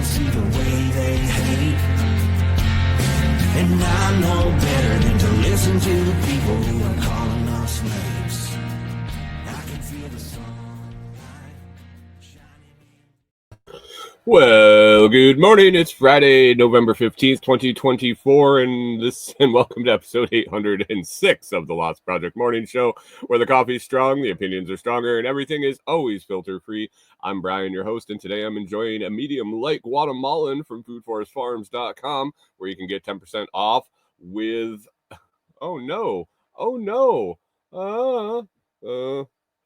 see the way they hate. And I know better than to listen to the people who are calling us slaves. I can feel the sun. Well, good morning. It's Friday, November 15th, 2024, and welcome to episode 806 of the TheLOTSProject Morning Show, where the coffee's strong, the opinions are stronger, and everything is always filter-free. I'm Brian, your host, and today I'm enjoying a medium light Guatemalan from foodforestfarms.com, where you can get 10% off with...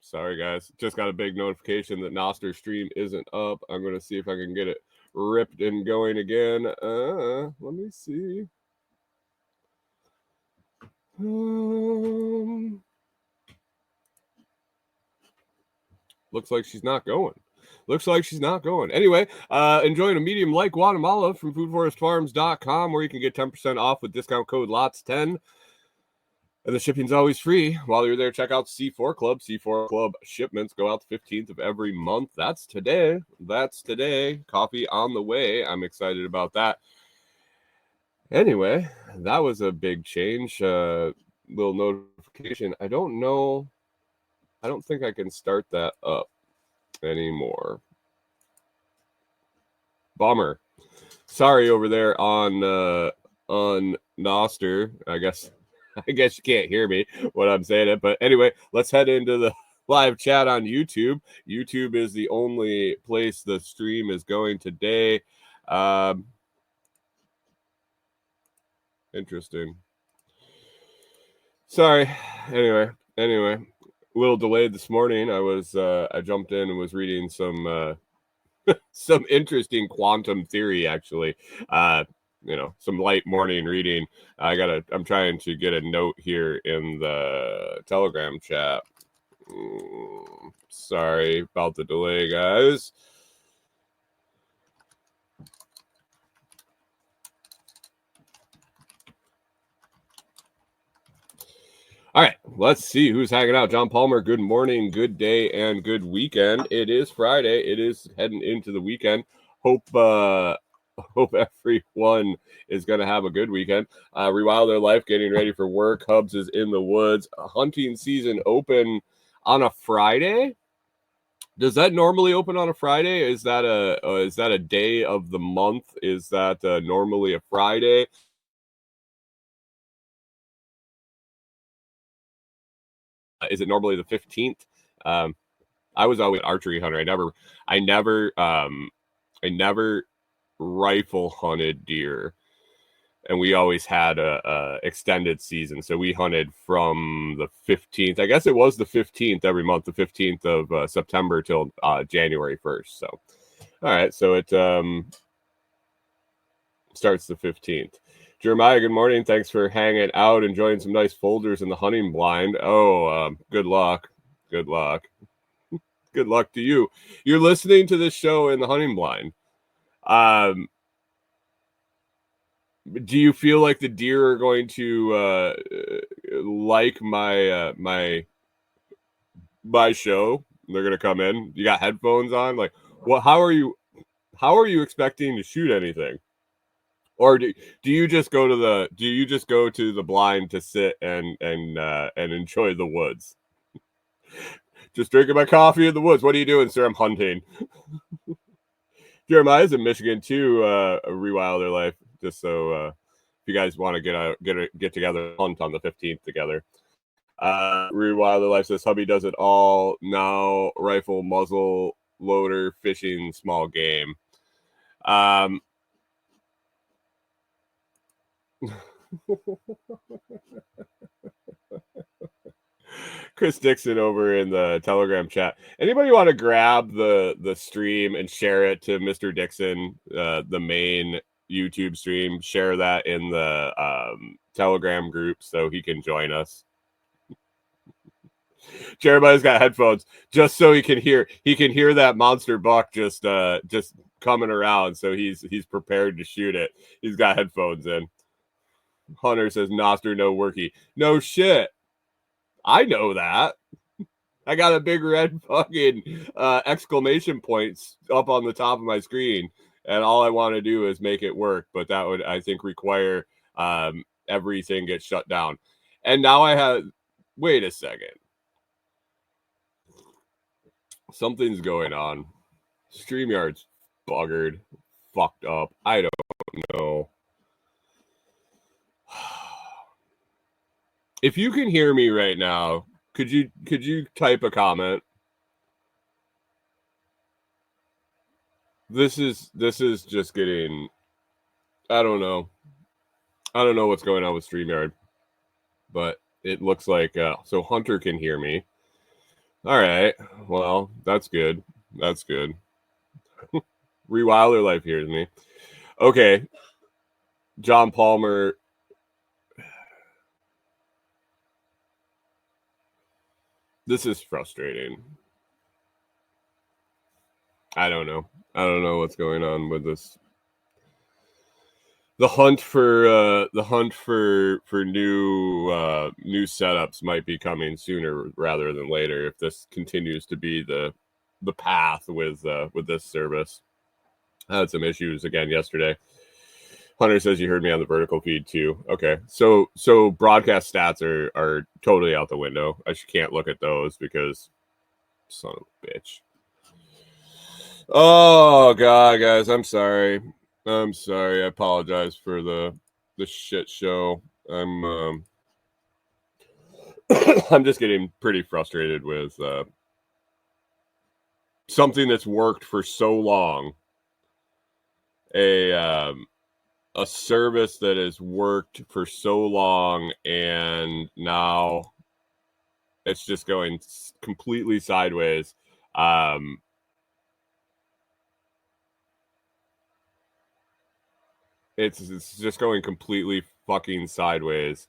Sorry, guys. Just got a big notification that Noster's stream isn't up. I'm going to see if I can get it ripped and going again. Let me see. Looks like she's not going. Anyway, enjoying a medium like Guatemala from foodforestfarms.com, where you can get 10% off with discount code LOTS10. And the shipping's always free. While you're there, check out C4 Club. C4 Club shipments go out the 15th of every month. That's today. Coffee on the way. I'm excited about that. Anyway, that was a big change. Little notification. I don't know. I don't think I can start that up anymore. Bummer. Sorry over there on Noster. I guess you can't hear me when I'm saying it. But anyway, let's head into the live chat on YouTube. YouTube is the only place the stream is going today. Interesting. Sorry. Anyway, a little delayed this morning. I jumped in and was reading some some interesting quantum theory, actually. Some light morning reading. I'm trying to get a note here in the Telegram chat. Sorry about the delay, guys. All right, let's see who's hanging out. John Palmer, good morning, good day, and good weekend. It is Friday. It is heading into the weekend. Hope everyone is going to have a good weekend. Rewild their life, getting ready for work. Hubs is in the woods. Hunting season open on a Friday. Does that normally open on a Friday? Is that a day of the month? Is that normally a Friday? Is it normally the 15th? I was always an archery hunter. I never rifle hunted deer, and we always had a extended season. So we hunted from the 15th. I guess it was the 15th every month, the 15th of September till January 1st. So, all right. So it starts the 15th. Jeremiah, good morning. Thanks for hanging out, enjoying some nice folders in the hunting blind. Good luck. Good luck to you. You're listening to this show in the hunting blind. Do you feel like the deer are going to like my show? They're gonna come in. You got headphones on. Like, what? How are you expecting to shoot anything? Or do you just go to the blind to sit and enjoy the woods? Just drinking my coffee in the woods. What are you doing, sir? I'm hunting. Jeremiah's in Michigan too. Rewild their life, just so if you guys want to get together, hunt on the 15th together. Rewild their life says hubby does it all now: rifle, muzzle loader, fishing, small game. Chris Dixon over in the Telegram chat. Anybody want to grab the stream and share it to Mr. Dixon, the main YouTube stream? Share that in the Telegram group so he can join us. Jeremiah's got headphones just so he can hear that monster buck just coming around, so he's prepared to shoot it. He's got headphones in. Hunter says Noster no worky. No shit. I know that. I got a big red fucking exclamation points up on the top of my screen. and all I want to do is make it work. But that would, I think, require everything gets shut down. And now I have. Wait a second. Something's going on. StreamYard's buggered, fucked up. I don't know. If you can hear me right now, could you type a comment? This is just getting. I don't know. I don't know what's going on with StreamYard, but it looks like so Hunter can hear me. All right. Well, that's good. That's good. Rewilder Life hears me. Okay. John Palmer. This is frustrating. I don't know. I don't know what's going on with this. The hunt for new setups might be coming sooner rather than later if this continues to be the path with this service. I had some issues again yesterday. Hunter says you heard me on the vertical feed too. Okay, so broadcast stats are totally out the window. I can't look at those because son of a bitch. Oh God, guys, I'm sorry. I apologize for the shit show. I'm I'm just getting pretty frustrated with something that's worked for so long. A service that has worked for so long, and now it's just going completely sideways. It's just going completely fucking sideways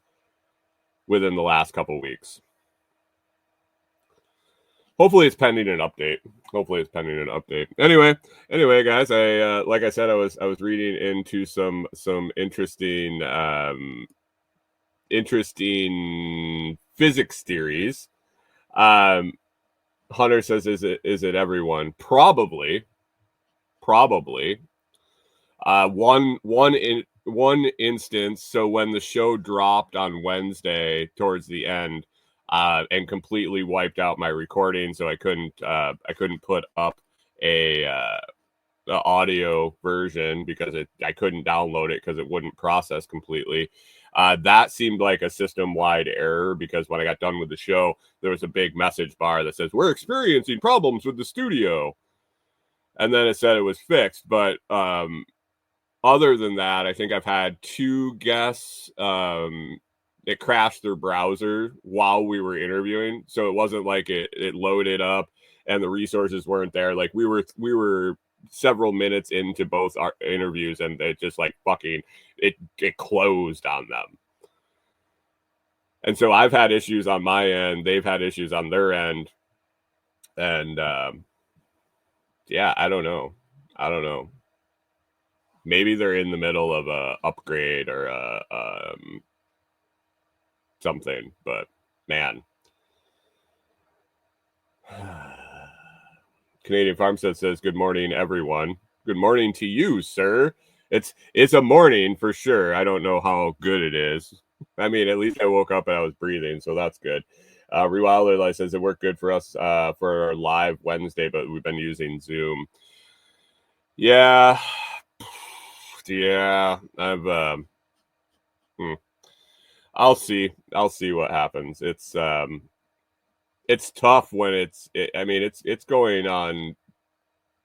within the last couple weeks. Hopefully it's pending an update. Anyway, guys, I like I said, I was reading into some interesting physics theories. Hunter says, is it everyone? Probably. One instance. So when the show dropped on Wednesday towards the end, and completely wiped out my recording, so I couldn't put up the audio version because I couldn't download it because it wouldn't process completely. That seemed like a system-wide error because when I got done with the show, there was a big message bar that says, we're experiencing problems with the studio. And then it said it was fixed. But other than that, I think I've had 2 guests it crashed their browser while we were interviewing. So it wasn't like it loaded up and the resources weren't there. Like we were several minutes into both our interviews and it just like fucking it closed on them. And so I've had issues on my end, they've had issues on their end. And yeah, I don't know. Maybe they're in the middle of a upgrade or a something, but man. Canadian Farmstead says, good morning, everyone. Good morning to you, sir. It's a morning for sure. I don't know how good it is. I mean, at least I woke up and I was breathing, so that's good. Rewilder says it worked good for us for our live Wednesday, but we've been using Zoom. Yeah. I've I'll see what happens. It's tough when it's going on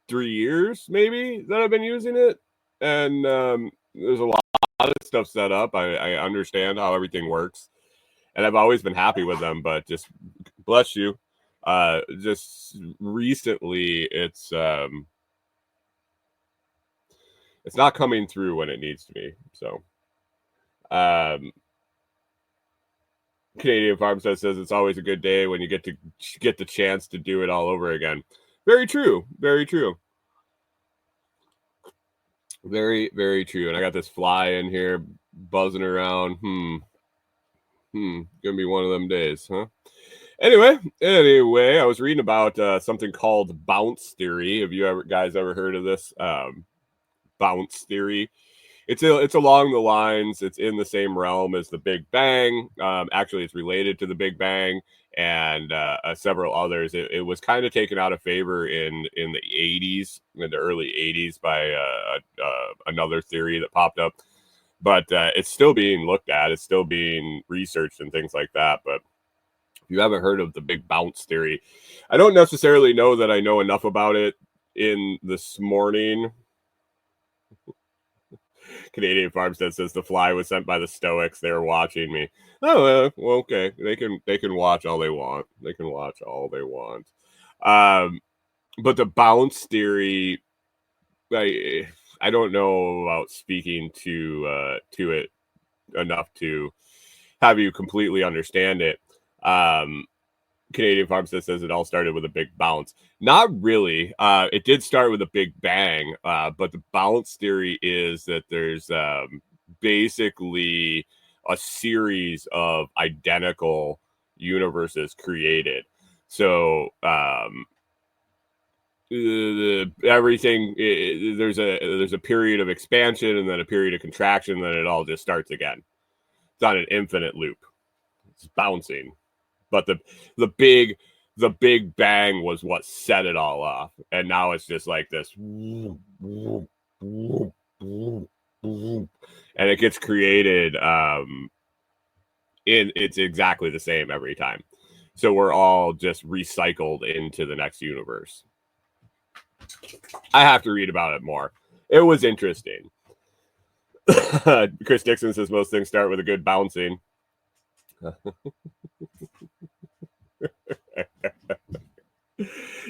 3 years maybe that I've been using it, and there's a lot of stuff set up. I understand how everything works, and I've always been happy with them, but just bless you. Just recently it's not coming through when it needs to be. So Canadian Farmstead says it's always a good day when you get the chance to do it all over again. Very true. Very true. Very, very true. And I got this fly in here buzzing around. Gonna be one of them days, huh? Anyway, I was reading about something called bounce theory. Have you guys ever heard of this? bounce theory. It's along the lines. It's in the same realm as the Big Bang. Actually, it's related to the Big Bang and several others. It was kind of taken out of favor in the 80s, in the early 80s, by another theory that popped up. But it's still being looked at. It's still being researched and things like that. But if you haven't heard of the Big Bounce theory, I don't necessarily know that I know enough about it in this morning. Canadian Farmstead says the fly was sent by the Stoics. They were watching me. Oh, well, okay. They can watch all they want. They can watch all they want. But the bounce theory, I don't know about speaking to it enough to have you completely understand it. Canadian Farmstead says it all started with a big bounce. Not really. It did start with a big bang, but the bounce theory is that there's basically a series of identical universes created. So everything, there's a period of expansion and then a period of contraction, and then it all just starts again. It's on an infinite loop. It's bouncing. But the big bang was what set it all off, and now it's just like this, and it gets created. It's exactly the same every time, so we're all just recycled into the next universe. I have to read about it more. It was interesting. Chris Dixon says most things start with a good bouncing.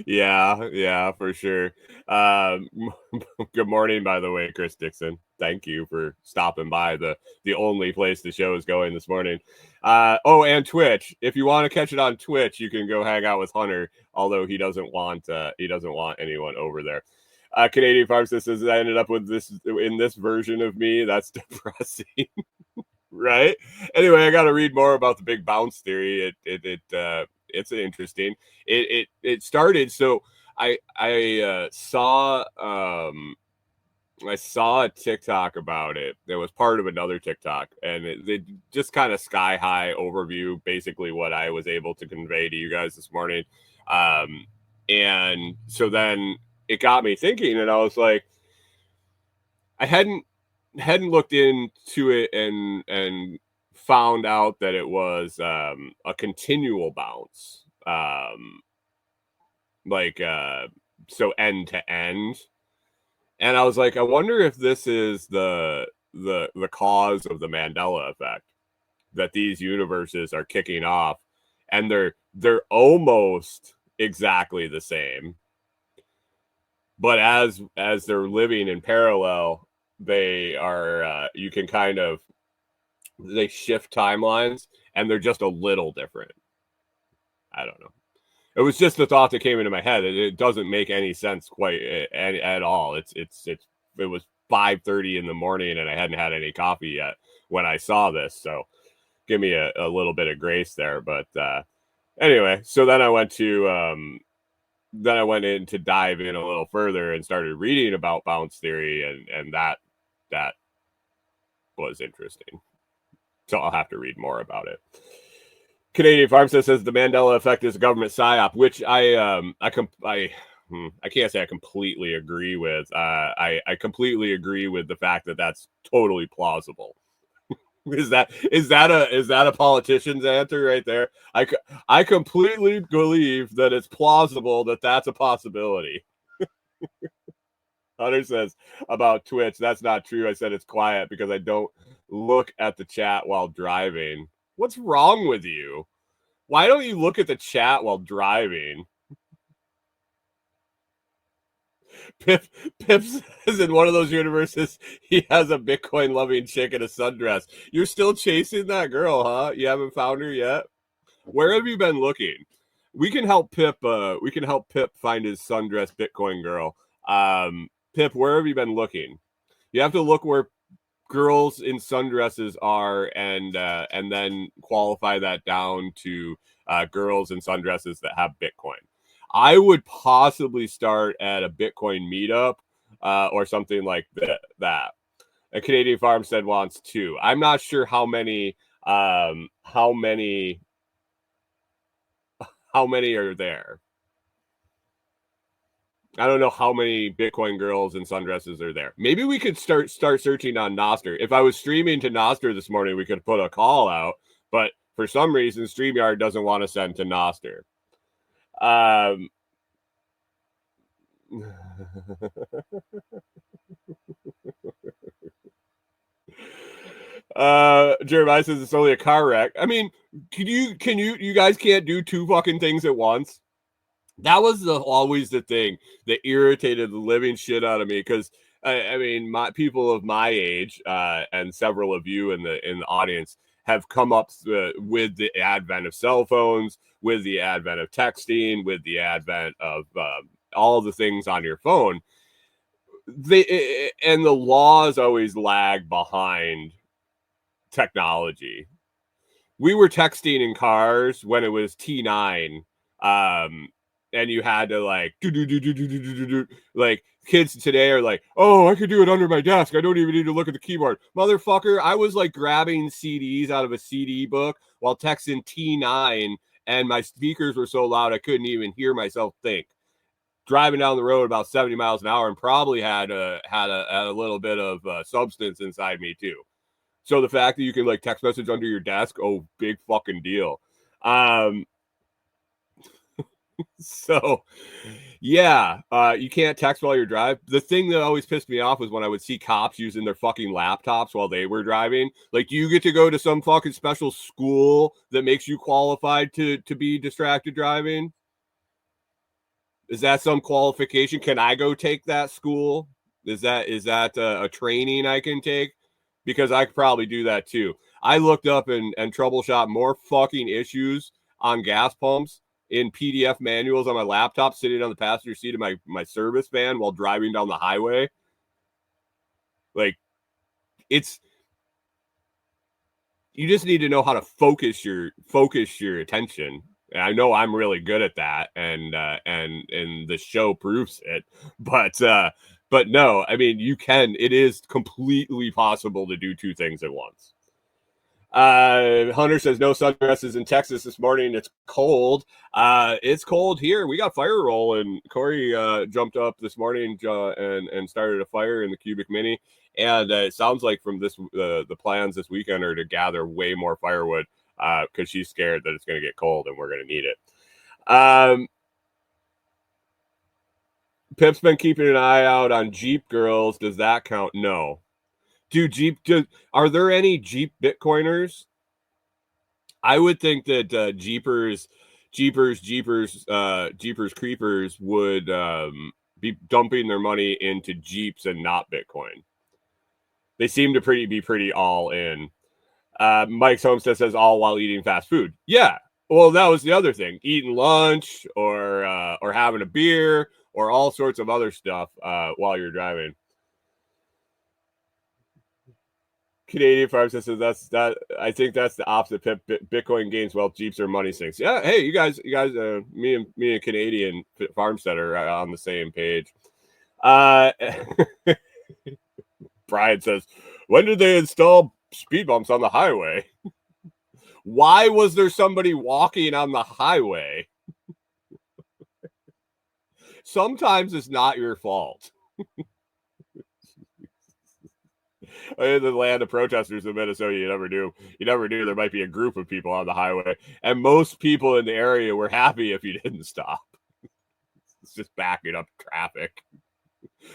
Yeah, for sure. Good morning, by the way, Chris Dixon. Thank you for stopping by the only place the show is going this morning. And Twitch. If you want to catch it on Twitch, you can go hang out with Hunter, although he doesn't want anyone over there. Canadian Farmstead says I ended up with this in this version of me. That's depressing. Right? Anyway, I got to read more about the big bounce theory. It's interesting. It started, so I saw a TikTok about it. It was part of another TikTok, and it just kind of sky high overview, basically what I was able to convey to you guys this morning. And so then it got me thinking, and I was like, I hadn't looked into it and found out that it was a continual bounce, so end to end. And I was like, I wonder if this is the cause of the Mandela effect, that these universes are kicking off and they're almost exactly the same, but as they're living in parallel, they are you can kind of, they shift timelines and they're just a little different. I don't know. It was just the thought that came into my head. It doesn't make any sense quite at all. It was 5:30 in the morning and I hadn't had any coffee yet when I saw this. So give me a little bit of grace there. But anyway, so then I went in to dive in a little further and started reading about bounce theory, and that was interesting. So I'll have to read more about it. Canadian Farmstead says the Mandela effect is a government psyop, which I can't say I completely agree with. I completely agree with the fact that that's totally plausible. Is that a politician's answer right there? I completely believe that it's plausible that that's a possibility. Hunter says about Twitch, that's not true. I said it's quiet because I don't look at the chat while driving. What's wrong with you? Why don't you look at the chat while driving? Pip says in one of those universes, he has a Bitcoin loving chick in a sundress. You're still chasing that girl, huh? You haven't found her yet? Where have you been looking? We can help Pip find his sundress Bitcoin girl. Pip, where have you been looking? You have to look where girls in sundresses are, and then qualify that down to girls in sundresses that have Bitcoin. I would possibly start at a Bitcoin meetup, or something like that. A Canadian farmstead wants 2. I'm not sure how many are there. I don't know how many Bitcoin girls in sundresses are there. Maybe we could start searching on Nostr. If I was streaming to Nostr this morning, we could put a call out. But for some reason, StreamYard doesn't want to send to Nostr. Jeremiah says it's only a car wreck. I mean, you guys can't do 2 fucking things at once? That was always the thing that irritated the living shit out of me, because I mean, people of my age and several of you in the audience have come up with the advent of cell phones, with the advent of texting, with the advent of all the things on your phone. And the laws always lag behind technology. We were texting in cars when it was T9. And you had to like like kids today are like, oh, I could do it under my desk. I don't even need to look at the keyboard. Motherfucker, I was like grabbing CDs out of a CD book while texting T9, and my speakers were so loud I couldn't even hear myself think. Driving down the road about 70 miles an hour, and probably had a little bit of substance inside me too. So the fact that you can like text message under your desk, oh, big fucking deal. So, yeah, you can't text while you're driving. The thing that always pissed me off was when I would see cops using their fucking laptops while they were driving. Like, you get to go to some fucking special school that makes you qualified to be distracted driving? Is that some qualification? Can I go take that school? Is that a training I can take? Because I could probably do that too. I looked up and troubleshot more fucking issues on gas pumps in PDF manuals on my laptop, sitting on the passenger seat of my service van while driving down the highway. Like, you just need to know how to focus your attention. And I know I'm really good at that, and the show proves it. But no, I mean, it is completely possible to do 2 things at once. Hunter says no sundresses in Texas this morning. It's cold. It's cold here. We got fire rolling. Corey jumped up this morning and started a fire in the Cubic Mini. And it sounds like from this the plans this weekend are to gather way more firewood because she's scared that it's going to get cold and we're going to need it. Pip's been keeping an eye out on Jeep girls. Does that count? No. Are there any Jeep Bitcoiners? I would think that Jeepers Creepers would be dumping their money into Jeeps and not Bitcoin. They seem to be pretty all in. Mike's Homestead says all while eating fast food. Yeah. Well, that was the other thing. Eating lunch or having a beer or all sorts of other stuff while you're driving. Canadian Farm says I think that's the opposite. Bitcoin gains wealth, Jeeps are money sinks. Yeah, hey, you guys, me and Canadian Farmstead are on the same page. Brian says, when did they install speed bumps on the highway? Why was there somebody walking on the highway? Sometimes it's not your fault. In the land of protesters in Minnesota, you never knew there might be a group of people on the highway, and most people in the area were happy if you didn't stop. It's just backing up traffic.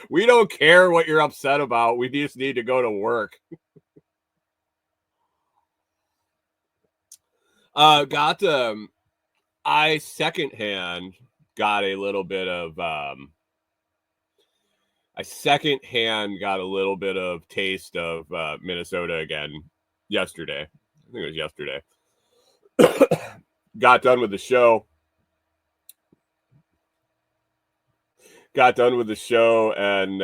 We don't care what you're upset about. We just need to go to work. I secondhand got a little bit of taste of Minnesota again yesterday. I think it was yesterday. Got done with the show and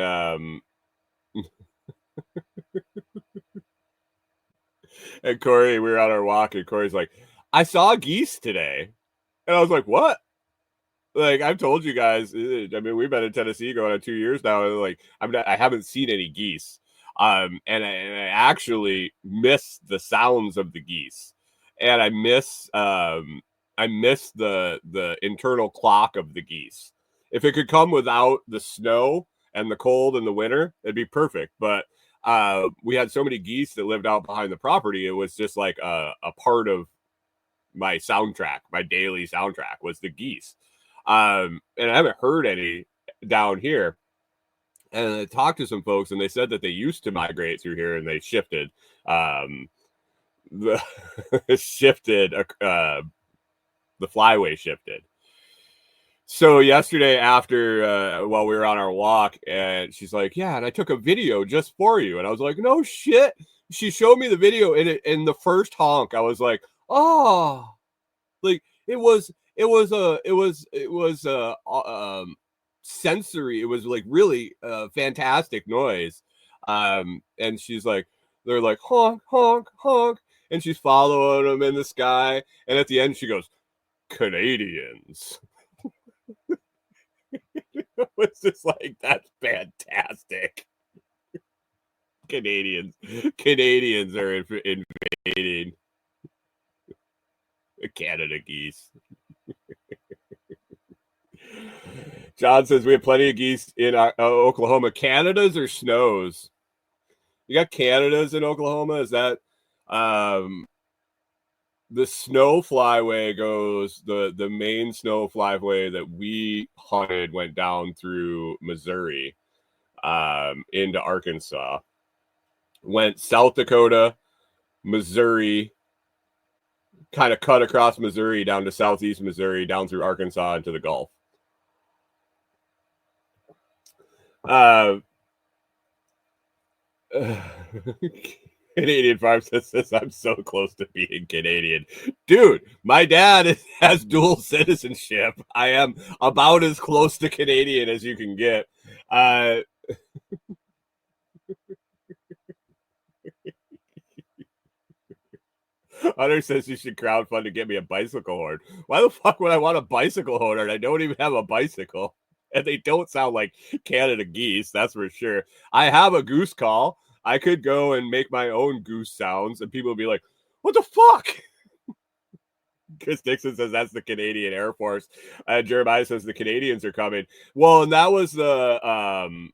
and Corey, we were on our walk and Corey's like, I saw geese today. And I was like, what? like I've told you guys, I mean, we've been in Tennessee going on 2 years now, and like I haven't seen any geese. And I actually miss the sounds of the geese, and I miss the internal clock of the geese. If it could come without the snow and the cold in the winter, it'd be perfect. But we had so many geese that lived out behind the property, it was just like a part of my soundtrack, my daily soundtrack was the geese. And I haven't heard any down here. And I talked to some folks, and they said that they used to migrate through here, and they shifted. The shifted. The flyway shifted. So yesterday, after while we were on our walk, and she's like, "Yeah," and I took a video just for you, and I was like, "No shit." She showed me the video, and in the first honk, I was like, "Oh." Like it was sensory. It was like really fantastic noise. And she's like, they're like honk honk honk, and she's following them in the sky. And at the end, she goes, "Canadians." It's just like, that's fantastic. Canadians are invading Canada geese. John says we have plenty of geese in Oklahoma. Canadas or snows? You got Canadas in Oklahoma? Is that the snow flyway goes, the main snow flyway that we hunted went down through Missouri into Arkansas, went South Dakota, Missouri, kind of cut across Missouri down to southeast Missouri, down through Arkansas into the Gulf. Canadian Farm says, "I'm so close to being Canadian." Dude, my dad has dual citizenship. I am about as close to Canadian as you can get. Hunter says you should crowdfund to get me a bicycle horn. Why the fuck would I want a bicycle horn? I don't even have a bicycle. And they don't sound like Canada geese, that's for sure. I have a goose call. I could go and make my own goose sounds, and people would be like, "What the fuck?" Chris Dixon says that's the Canadian Air Force. Jeremiah says the Canadians are coming. Well, and that was the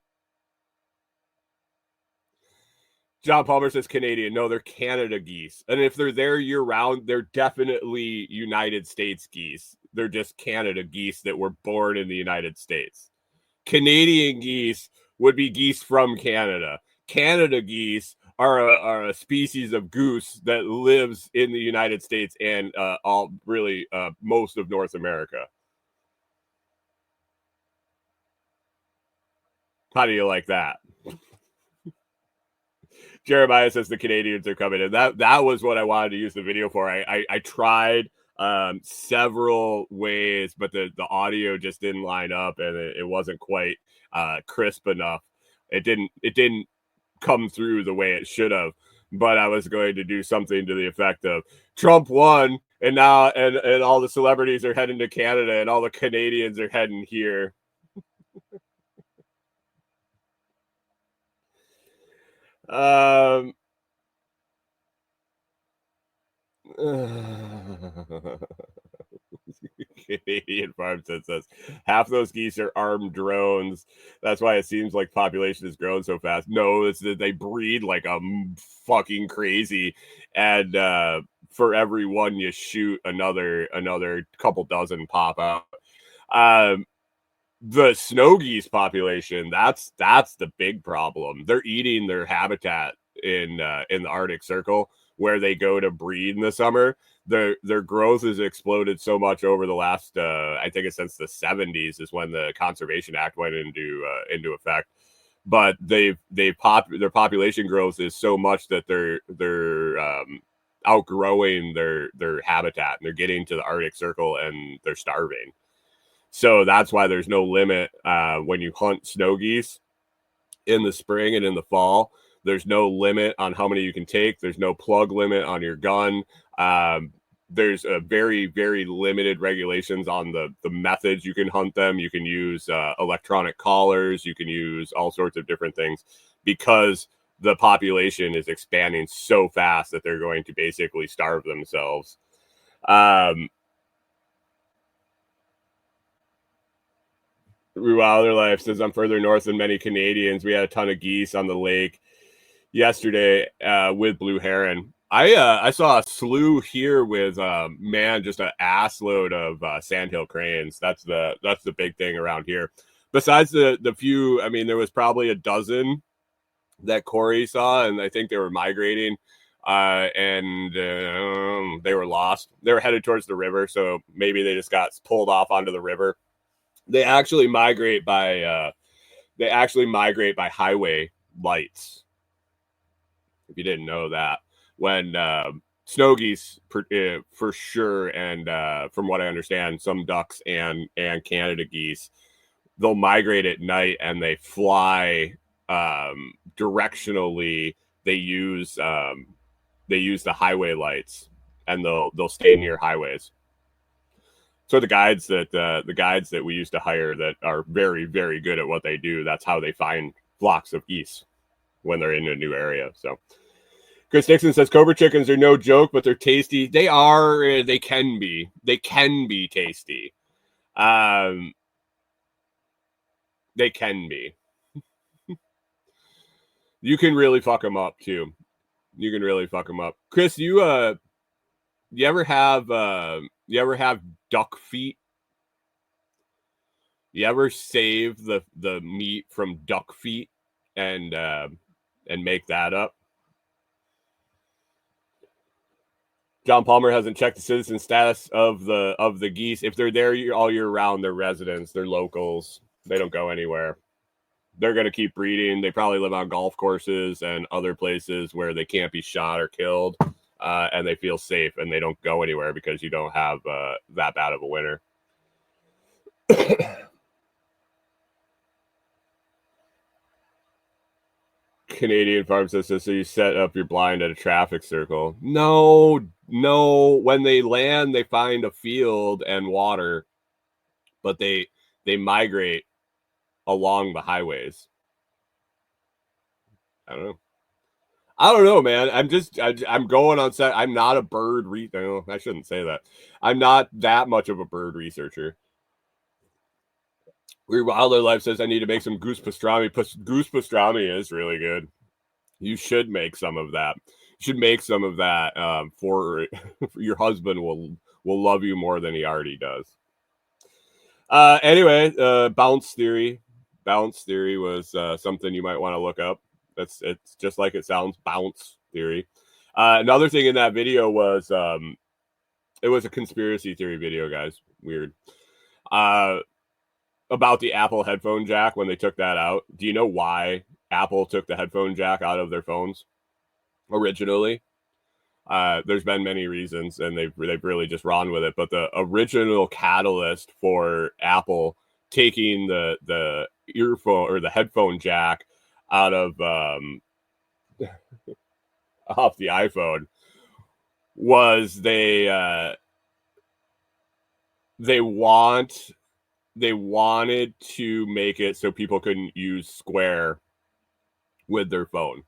John Palmer says Canadian. No, they're Canada geese. And if they're there year round, they're definitely United States geese. They're just Canada geese that were born in the United States. Canadian geese would be geese from Canada. Canada geese are a species of goose that lives in the United States and most of North America. How do you like that? Jeremiah says the Canadians are coming in. That was what I wanted to use the video for. I tried several ways, but the audio just didn't line up, and it wasn't quite crisp enough. It didn't come through the way it should have. But I was going to do something to the effect of Trump won, and now and all the celebrities are heading to Canada, and all the Canadians are heading here. Canadian Farm says half those geese are armed drones. That's why it seems like population has grown so fast. No, it's that they breed like a fucking crazy, and for every one you shoot, another couple dozen pop out. The snow geese population, that's the big problem. They're eating their habitat in the Arctic Circle, where they go to breed in the summer. Their growth has exploded so much over the last I think it's since the 70s is when the Conservation Act went into effect. But their population growth is so much that they're outgrowing their habitat, and they're getting to the Arctic Circle and they're starving. So that's why there's no limit when you hunt snow geese in the spring and in the fall. There's no limit on how many you can take. There's no plug limit on your gun. there's a very, very limited regulations on the methods you can hunt them. You can use electronic collars. You can use all sorts of different things because the population is expanding so fast that they're going to basically starve themselves. Wilder Life says, I'm further north than many Canadians. We had a ton of geese on the lake yesterday with blue heron. I saw a slew here with just an ass load of sandhill cranes. That's the big thing around here. Besides the few, I mean, there was probably a dozen that Corey saw, and I think they were migrating, and they were lost. They were headed towards the river, so maybe they just got pulled off onto the river. They actually migrate by highway lights. If you didn't know that, when snow geese for sure, and from what I understand, some ducks and Canada geese, they'll migrate at night and they fly directionally. They use the highway lights, and they'll stay near highways. So the guides that we used to hire that are very, very good at what they do, that's how they find flocks of geese when they're in a new area. So Chris Dixon says Cobra chickens are no joke, but they're tasty. They are. They can be tasty. They can be. You can really fuck them up too. You can really fuck them up. Chris, you ever have duck feet? You ever save the meat from duck feet and make that up? John Palmer hasn't checked the citizen status of the geese. If they're there all year round, they're residents, they're locals. They don't go anywhere. They're going to keep breeding. They probably live on golf courses and other places where they can't be shot or killed, and they feel safe, and they don't go anywhere because you don't have that bad of a winter. Canadian Farm says, so you set up your blind at a traffic circle. No. When they land, they find a field and water, but they migrate along the highways. I don't know, man. I'm going on set. I'm not a bird I shouldn't say that. I'm not that much of a bird researcher. Weird Wilder Life says I need to make some goose pastrami. Goose pastrami is really good. You should make some of that. You should make some of that for your husband will love you more than he already does. Anyway, bounce theory. Bounce theory was something you might want to look up. It's just like it sounds, bounce theory. Another thing in that video was it was a conspiracy theory video, guys. Weird. About the Apple headphone jack when they took that out. Do you know why Apple took the headphone jack out of their phones originally? There's been many reasons, and they've really just run with it. But the original catalyst for Apple taking the earphone or the headphone jack out of off the iPhone was they wanted to make it so people couldn't use Square with their phone.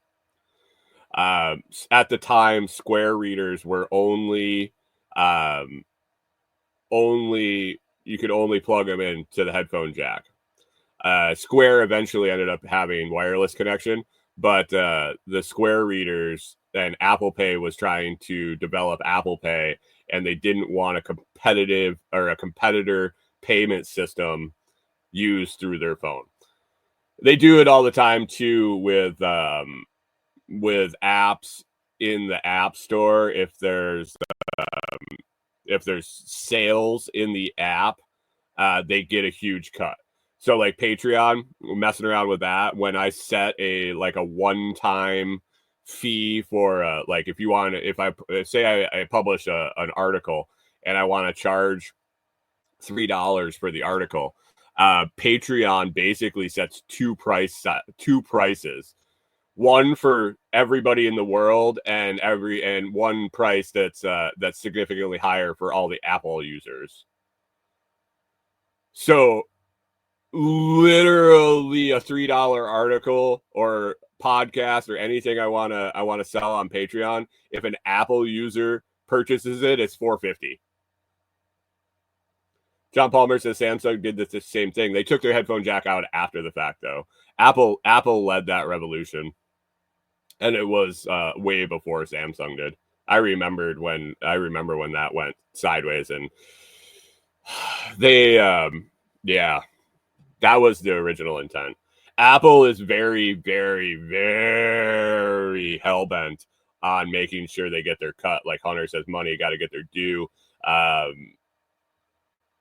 At the time, Square readers were only you could only plug them into the headphone jack. Square eventually ended up having wireless connection, but the Square readers and Apple Pay was trying to develop Apple Pay, and they didn't want a competitor payment system used through their phone. They do it all the time too with apps in the App Store. If there's sales in the app, they get a huge cut. So like Patreon, messing around with that, when I set a one-time fee for like if I publish an article and I want to charge $3 for the article, Patreon basically sets two prices. one for everybody in the world, and one price that's significantly higher for all the Apple users. So literally a $3 article or podcast or anything I want to sell on Patreon, if an Apple user purchases it, it's $4.50. John Palmer says Samsung did the same thing. They took their headphone jack out after the fact, though. Apple led that revolution, and it was way before Samsung did. I remember when that went sideways, and they yeah, that was the original intent. Apple is very, very, very hell-bent on making sure they get their cut. Like Hunter says, money got to get their due.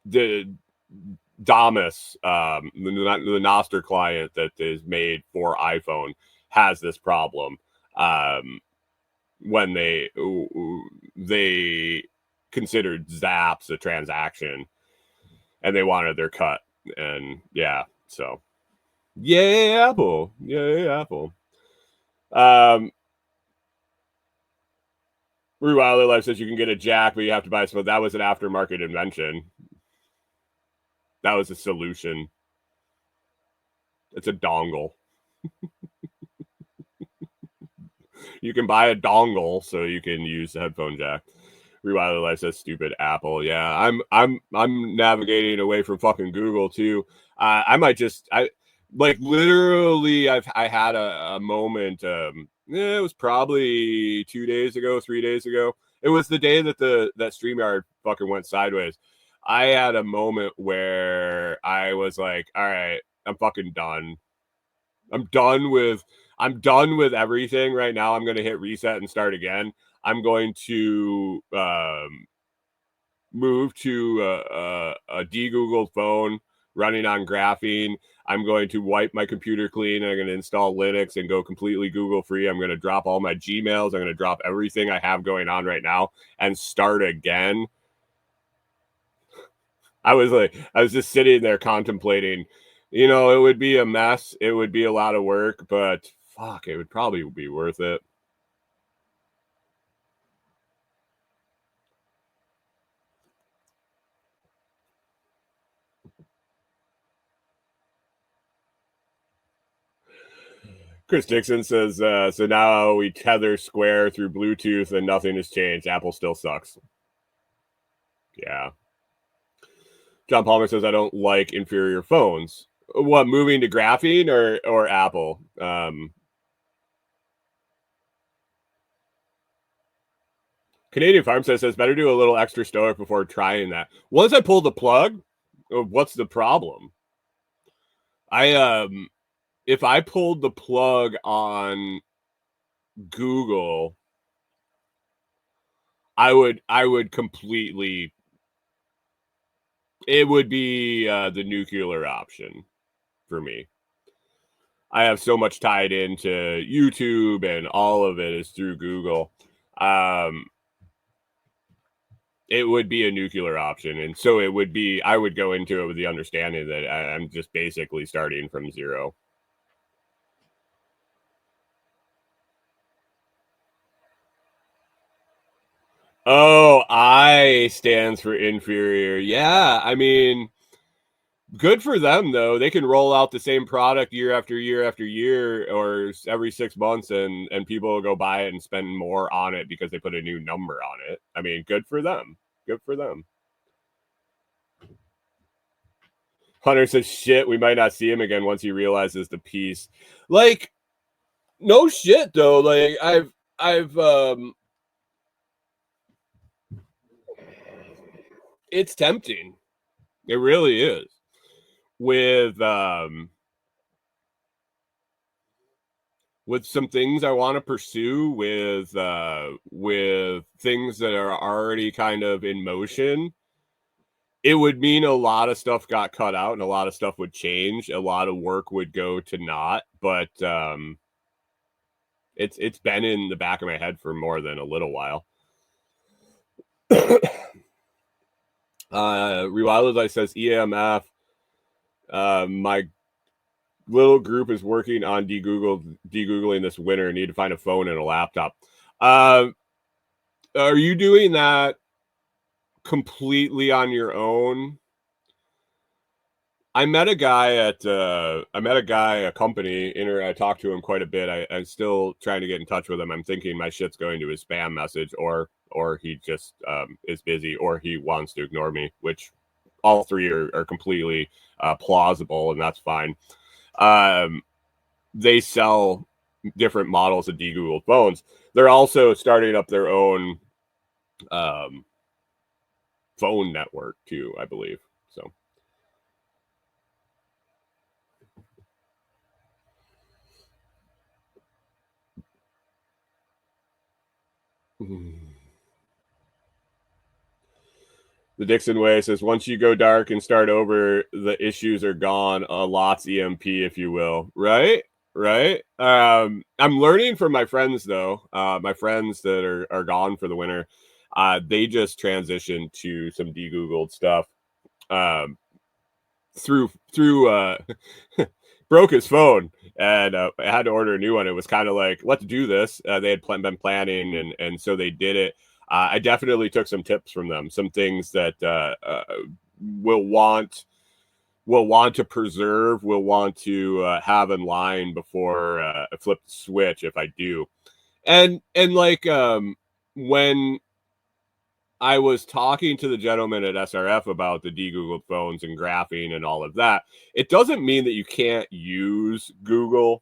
The Damus, the Noster client that is made for iPhone, has this problem. When they considered Zaps a transaction, and they wanted their cut, and yeah, so yay Apple, yay Apple. Rewilder Life says you can get a jack, but you have to buy some. That was an aftermarket invention. That was a solution. It's a dongle. You can buy a dongle so you can use the headphone jack. Rewilder Life says stupid Apple. Yeah, I'm navigating away from fucking Google too. I might just literally I had a moment. It was probably 3 days ago. It was the day that that StreamYard fucking went sideways. I had a moment where I was like, all right, I'm fucking done. I'm done with everything right now. I'm going to hit reset and start again. I'm going to move to a de-Googled phone running on graphene. I'm going to wipe my computer clean, and I'm going to install Linux and go completely Google free. I'm going to drop all my Gmails. I'm going to drop everything I have going on right now and start again. I was just sitting there contemplating, it would be a mess. It would be a lot of work, but fuck, it would probably be worth it. Chris Dixon says, so now we tether Square through Bluetooth and nothing has changed. Apple still sucks. Yeah. John Palmer says, I don't like inferior phones. What, moving to graphene or Apple? Canadian Farm says, better do a little extra stoic before trying that. Once I pull the plug, what's the problem? If I pulled the plug on Google, I would completely, it would be the nuclear option for me. I have so much tied into YouTube, and all of it is through Google. It would be a nuclear option, and so it would be, I would go into it with the understanding that I'm just basically starting from zero. Oh, I stands for inferior. Yeah, I mean, good for them, though. They can roll out the same product year after year after year, or every 6 months, and people will go buy it and spend more on it because they put a new number on it. I mean, good for them. Good for them. Hunter says, shit, we might not see him again once he realizes the piece. Like, no shit, though. Like, I've it's tempting. It really is. With some things I want to pursue, with things that are already kind of in motion, it would mean a lot of stuff got cut out and a lot of stuff would change. A lot of work would go to naught, but it's been in the back of my head for more than a little while. Rewilders says EMF. My little group is working on degoogling this winter. Need to find a phone and a laptop. Are you doing that completely on your own? I met a guy, a company. I talked to him quite a bit. I'm still trying to get in touch with him. I'm thinking my shit's going to his spam message, or he just is busy, or he wants to ignore me, which all three are completely plausible, and that's fine. They sell different models of degoogled phones. They're also starting up their own phone network too, I believe. So. The Dixon Way says, once you go dark and start over, the issues are gone. Lots EMP, if you will. Right? Right? I'm learning from my friends, though. My friends that are gone for the winter, they just transitioned to some degoogled stuff. Through broke his phone and had to order a new one. It was kind of like, let's do this. They had been planning, and so they did it. I definitely took some tips from them, some things that will want to preserve, will want to have in line before I flip the switch if I do. And like when I was talking to the gentleman at SRF about the degoogled phones and graphing and all of that, it doesn't mean that you can't use Google.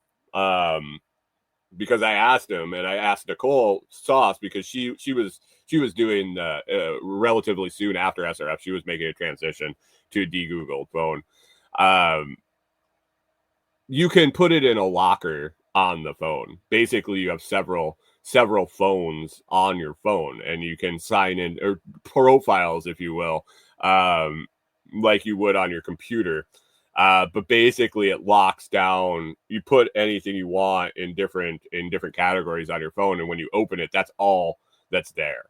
Because I asked him, and I asked Nicole Sauce, because she was doing relatively soon after SRF, she was making a transition to a degoogled phone. You can put it in a locker on the phone. Basically, you have several phones on your phone, and you can sign in, or profiles, if you will, like you would on your computer. But basically, it locks down. You put anything you want in different categories on your phone, and when you open it, that's all that's there.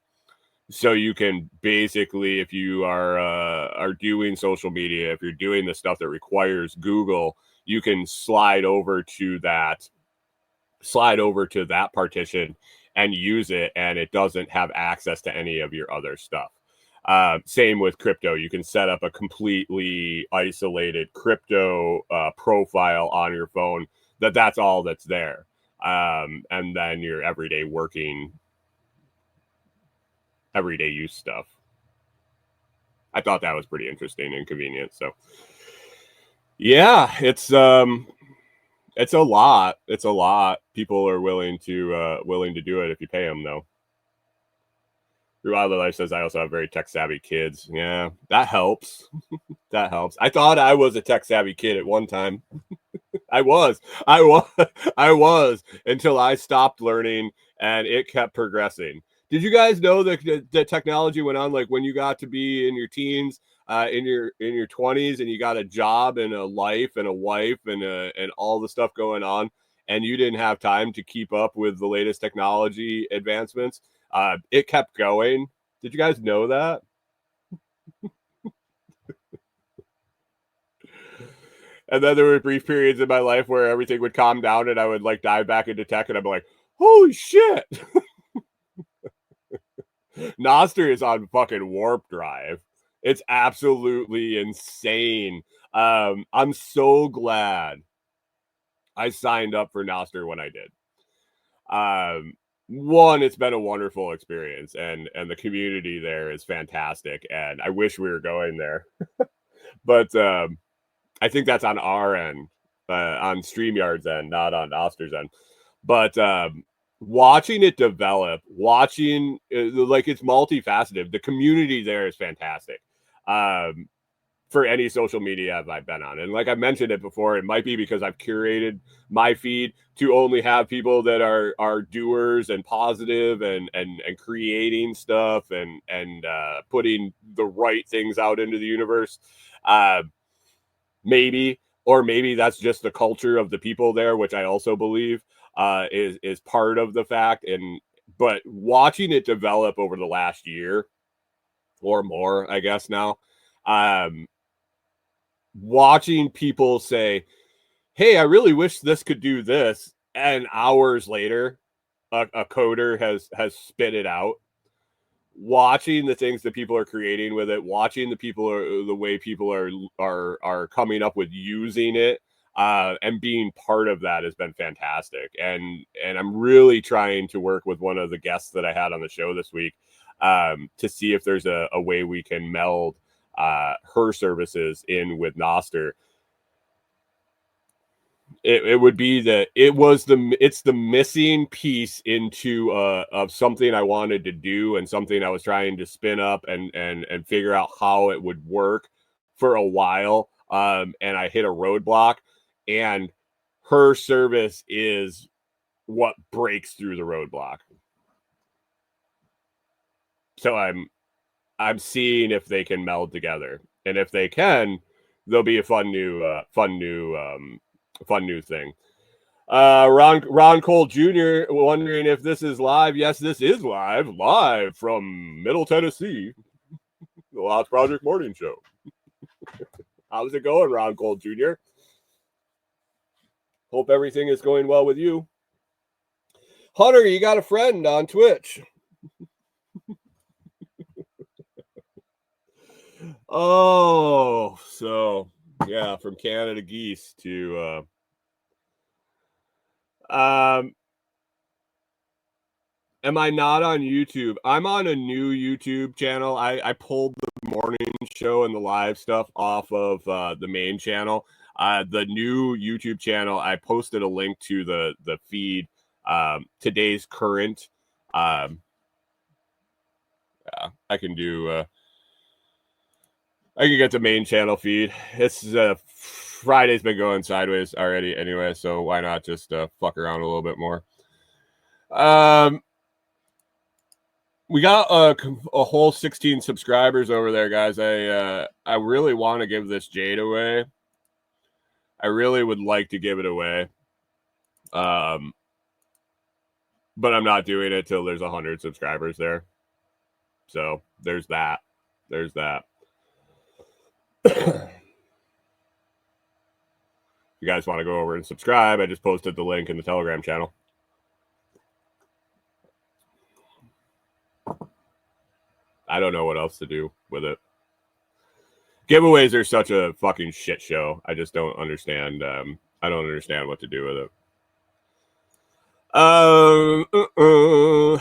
So you can basically, if you are doing social media, if you're doing the stuff that requires Google, you can slide over to that partition and use it, and it doesn't have access to any of your other stuff. Same with crypto. You can set up a completely isolated crypto profile on your phone. That's all that's there. And then your everyday use stuff. I thought that was pretty interesting and convenient. So yeah, it's a lot. It's a lot. People are willing to do it if you pay them, though. Through Life says, I also have very tech savvy kids. Yeah, that helps. That helps. I thought I was a tech savvy kid at one time. I was until I stopped learning, and it kept progressing. Did you guys know that the technology went on, like when you got to be in your teens, in your 20s, and you got a job and a life and a wife and all the stuff going on, and you didn't have time to keep up with the latest technology advancements? It kept going. Did you guys know that? And then there were brief periods in my life where everything would calm down and I would like dive back into tech, and I'm like, holy shit. Nostr is on fucking warp drive. It's absolutely insane. I'm so glad I signed up for Nostr when I did. One, it's been a wonderful experience, and the community there is fantastic, and I wish we were going there. But I think that's on our end, on StreamYard's end, not on Nostr's end. But watching it develop, like it's multifaceted. The community there is fantastic. For any social media I've been on. And like I mentioned it before, it might be because I've curated my feed to only have people that are doers and positive and creating stuff and putting the right things out into the universe. Maybe that's just the culture of the people there, which I also believe is part of the fact. But watching it develop over the last year or more, I guess now, watching people say, hey, I really wish this could do this, and hours later, a coder has spit it out. Watching the things that people are creating with it, watching the way people are coming up with using it, and being part of that has been fantastic. And I'm really trying to work with one of the guests that I had on the show this week, to see if there's a way we can meld her services in with Noster. It would be it's the missing piece into of something I wanted to do and something I was trying to spin up and figure out how it would work for a while. And I hit a roadblock, and her service is what breaks through the roadblock. So I'm seeing if they can meld together, and if they can, there'll be a fun new thing. Ron Cole Jr. wondering if this is live. Yes, this is live from Middle Tennessee, the Lots Project Morning Show. How's it going, Ron Cole Jr.? Hope everything is going well with you. Hunter, you got a friend on Twitch. Oh, so yeah, from Canada Geese to am I not on YouTube? I'm on a new YouTube channel. I pulled the morning show and the live stuff off of the main channel. The new YouTube channel, I posted a link to the feed, today's current. Yeah, I can do. I can get the main channel feed. It's Friday's been going sideways already anyway, so why not just fuck around a little bit more. We got a whole 16 subscribers over there, guys. I really want to give this Jade away. I really would like to give it away. But I'm not doing it till there's 100 subscribers there. So there's that. There's that. If you guys want to go over and subscribe, I just posted the link in the Telegram channel. I don't know what else to do with it. Giveaways are such a fucking shit show. I just don't understand. I don't understand what to do with it.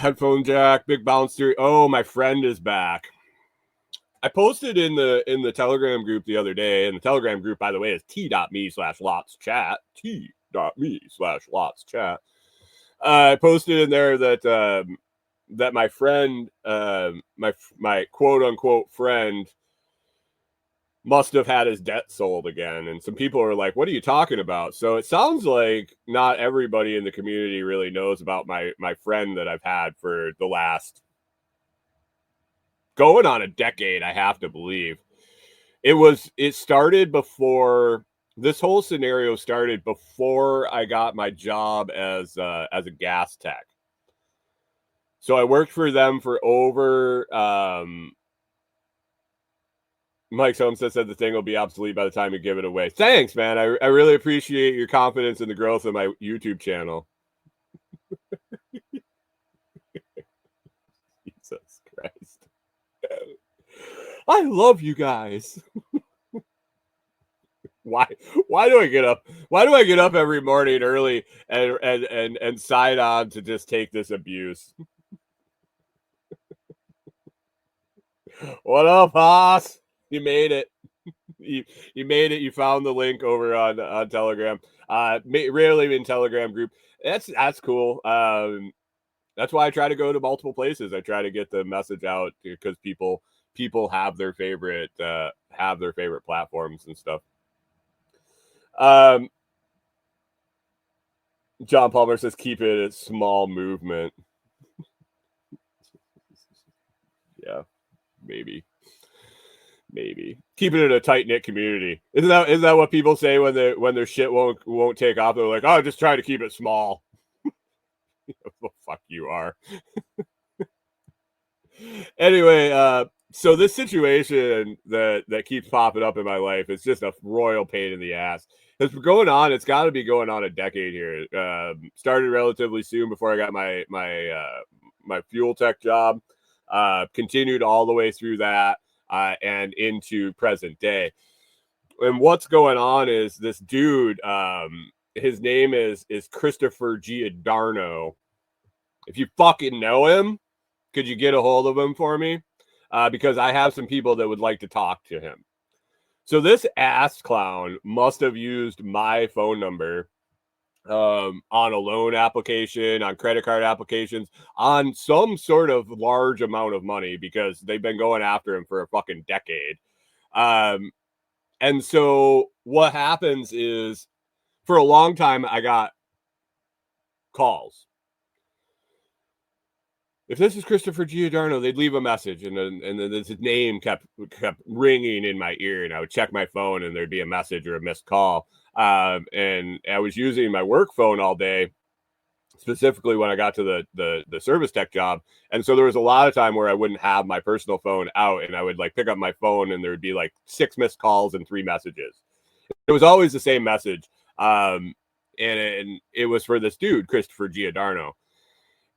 Headphone jack, big bouncer. Oh, my friend is back. I posted in the Telegram group the other day, and the Telegram group, by the way, is t.me/LOTSchat. T.me/LOTSchat. I posted in there that that my friend, my quote unquote friend, must have had his debt sold again. And some people are like, what are you talking about? So it sounds like not everybody in the community really knows about my friend that I've had for the last going on a decade, I have to believe. It started before this whole scenario started before I got my job as a gas tech. So I worked for them for over Mike Somestead said the thing will be obsolete by the time you give it away. Thanks, man. I really appreciate your confidence in the growth of my YouTube channel. Jesus Christ. I love you guys. Why do I get up? Why do I get up every morning early and sign on to just take this abuse? What up, Haas? You made it. You made it. You found the link over on Telegram. Rarely in Telegram group. That's cool. That's why I try to go to multiple places. I try to get the message out because people have their favorite platforms and stuff. John Palmer says keep it a small movement. Yeah, maybe keep it in a tight knit community. Isn't that what people say when their shit won't take off? They're like, oh, just try to keep it small. The fuck you are. Anyway, So this situation that keeps popping up in my life is just a royal pain in the ass. It's going on. It's got to be going on a decade here. Started relatively soon before I got my fuel tech job. Continued all the way through that and into present day. And what's going on is this dude. His name is Christopher Giordano. If you fucking know him, could you get a hold of him for me? Because I have some people that would like to talk to him. So this ass clown must have used my phone number on a loan application, on credit card applications, on some sort of large amount of money because they've been going after him for a fucking decade. And so what happens is for a long time, I got calls. If this is Christopher Giordano, they'd leave a message, and then his name kept ringing in my ear, and I would check my phone, and there'd be a message or a missed call. And I was using my work phone all day, specifically when I got to the service tech job, and so there was a lot of time where I wouldn't have my personal phone out, and I would like pick up my phone, and there would be like 6 missed calls and 3 messages. It was always the same message, and it was for this dude, Christopher Giordano.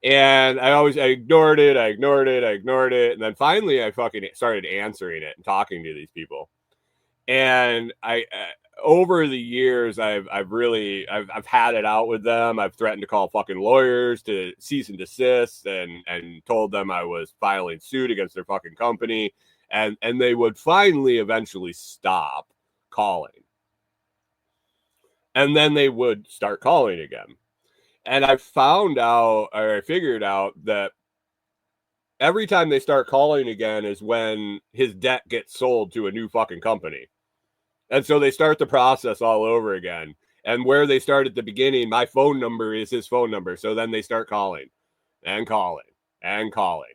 And I ignored it. And then finally I fucking started answering it and talking to these people. And over the years, I've had it out with them. I've threatened to call fucking lawyers to cease and desist and told them I was filing suit against their fucking company. And they would finally eventually stop calling. And then they would start calling again. And I figured out that every time they start calling again is when his debt gets sold to a new fucking company. And so they start the process all over again. And where they start at the beginning, my phone number is his phone number. So then they start calling and calling and calling.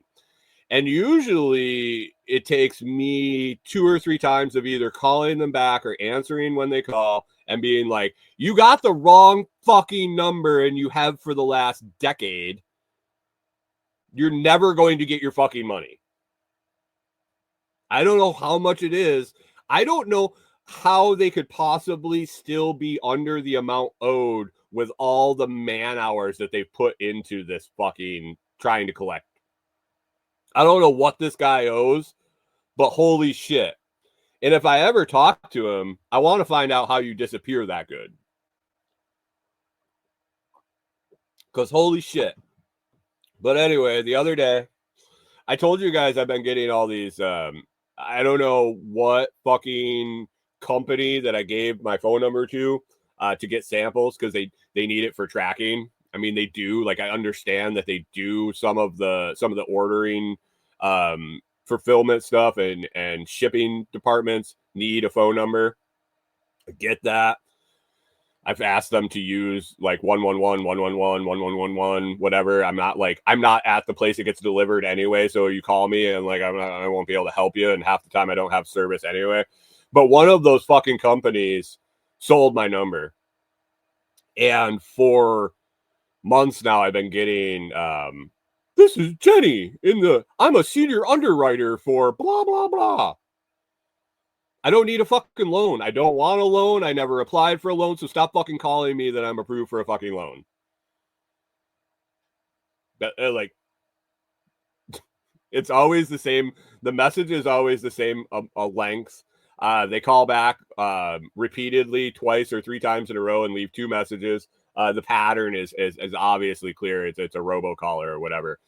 And usually it takes me 2 or 3 times of either calling them back or answering when they call and being like, you got the wrong fucking number and you have for the last decade. You're never going to get your fucking money. I don't know how much it is. I don't know how they could possibly still be under the amount owed with all the man hours that they've put into this fucking trying to collect. I don't know what this guy owes, but holy shit. And if I ever talk to him, I want to find out how you disappear that good. Because holy shit. But anyway, the other day, I told you guys I've been getting all these, I don't know what fucking company that I gave my phone number to get samples because they need it for tracking. I mean, they do. Like, I understand that they do some of the ordering, fulfillment stuff and shipping departments need a phone number. I get that. I've asked them to use like 111, 111, 1111, whatever. I'm not at the place it gets delivered anyway. So you call me and like, I won't be able to help you. And half the time I don't have service anyway. But one of those fucking companies sold my number. And for months now, I've been getting, this is Jenny I'm a senior underwriter for blah, blah, blah. I don't need a fucking loan. I don't want a loan. I never applied for a loan. So stop fucking calling me that I'm approved for a fucking loan. Like, it's always the same. The message is always the same length. They call back repeatedly 2 or 3 times in a row and leave 2 messages. The pattern is obviously clear. It's a robocaller or whatever.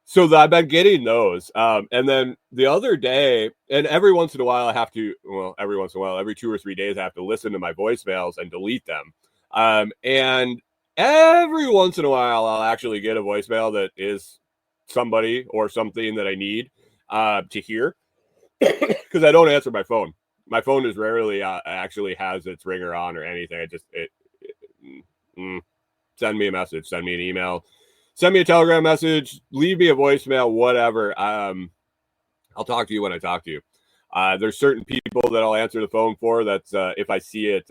So I've been getting those. And then the other day, and every once in a while I have to, every 2 or 3 days I have to listen to my voicemails and delete them. And every once in a while I'll actually get a voicemail that is somebody or something that I need to hear because I don't answer my phone. My phone is rarely actually has its ringer on or anything. Send me a message, send me an email. Send me a Telegram message, leave me a voicemail, whatever. I'll talk to you when I talk to you. There's certain people that I'll answer the phone for. That's if I see it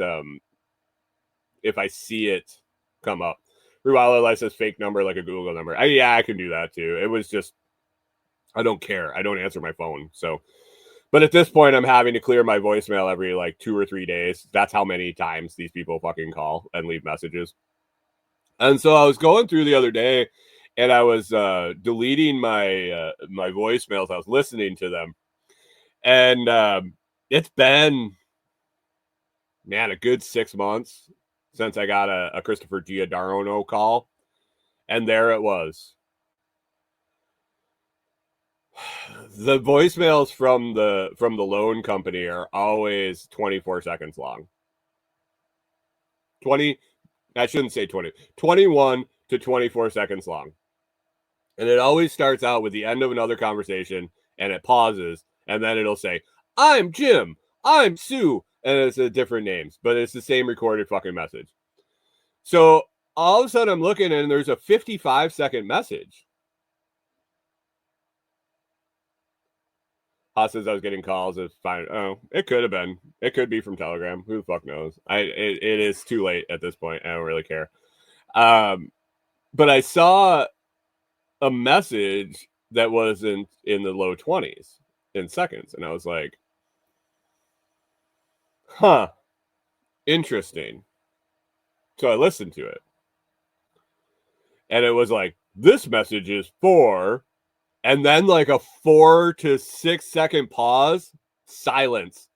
come up. Rewild says fake number like a Google number. I can do that too. It was just I don't care. I don't answer my phone. So, but at this point, I'm having to clear my voicemail every like 2 or 3 days. That's how many times these people fucking call and leave messages. And so I was going through the other day, and I was deleting my my voicemails. I was listening to them, and it's been, man, a good 6 months since I got a Christopher Giordano call, and there it was. The voicemails from the loan company are always 24 seconds long. 20, I shouldn't say 20, 21 to 24 seconds long. And it always starts out with the end of another conversation, and it pauses, and then it'll say, "I'm Jim, I'm Sue," and it's different names, but it's the same recorded fucking message. So all of a sudden I'm looking, and there's a 55-second message. Haas says I was getting calls. It's fine. Oh, it could have been. It could be from Telegram. Who the fuck knows? It is too late at this point. I don't really care. But I saw a message that was in the low 20s in seconds, and I was like, huh, interesting. So I listened to it, and it was like, this message is for, and then like a 4 to 6 second pause, silence,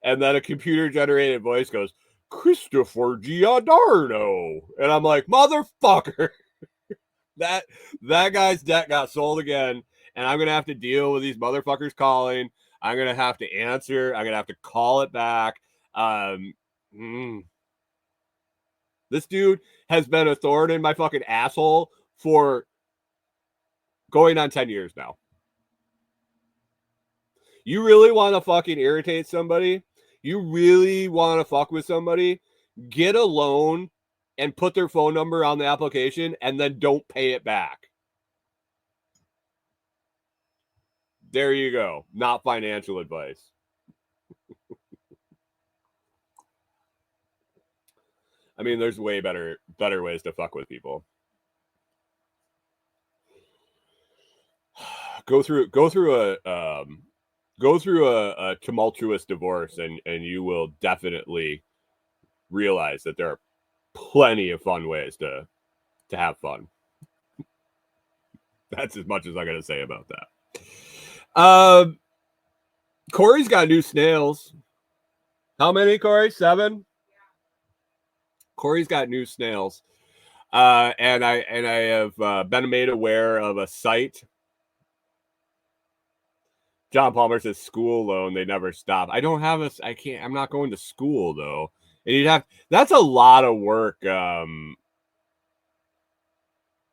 and then a computer generated voice goes, "Christopher Giordano," and I'm like, motherfucker. That guy's debt got sold again, and I'm gonna have to deal with these motherfuckers calling. I'm gonna have to answer. I'm gonna have to call it back. This dude has been a thorn in my fucking asshole for going on 10 years now. You really want to fucking irritate somebody? You really want to fuck with somebody? Get a loan and put their phone number on the application, and then don't pay it back. There you go. Not financial advice. I mean, there's way better ways to fuck with people. Go through a tumultuous divorce, and you will definitely realize that there are plenty of fun ways to have fun. That's as much as I'm gonna say about that. Corey's got new snails. How many, Corey? 7? Yeah. Corey's got new snails. And I have been made aware of a site. John Palmer says school loan, they never stop. I don't have I can't, I'm not going to school though. And that's a lot of work.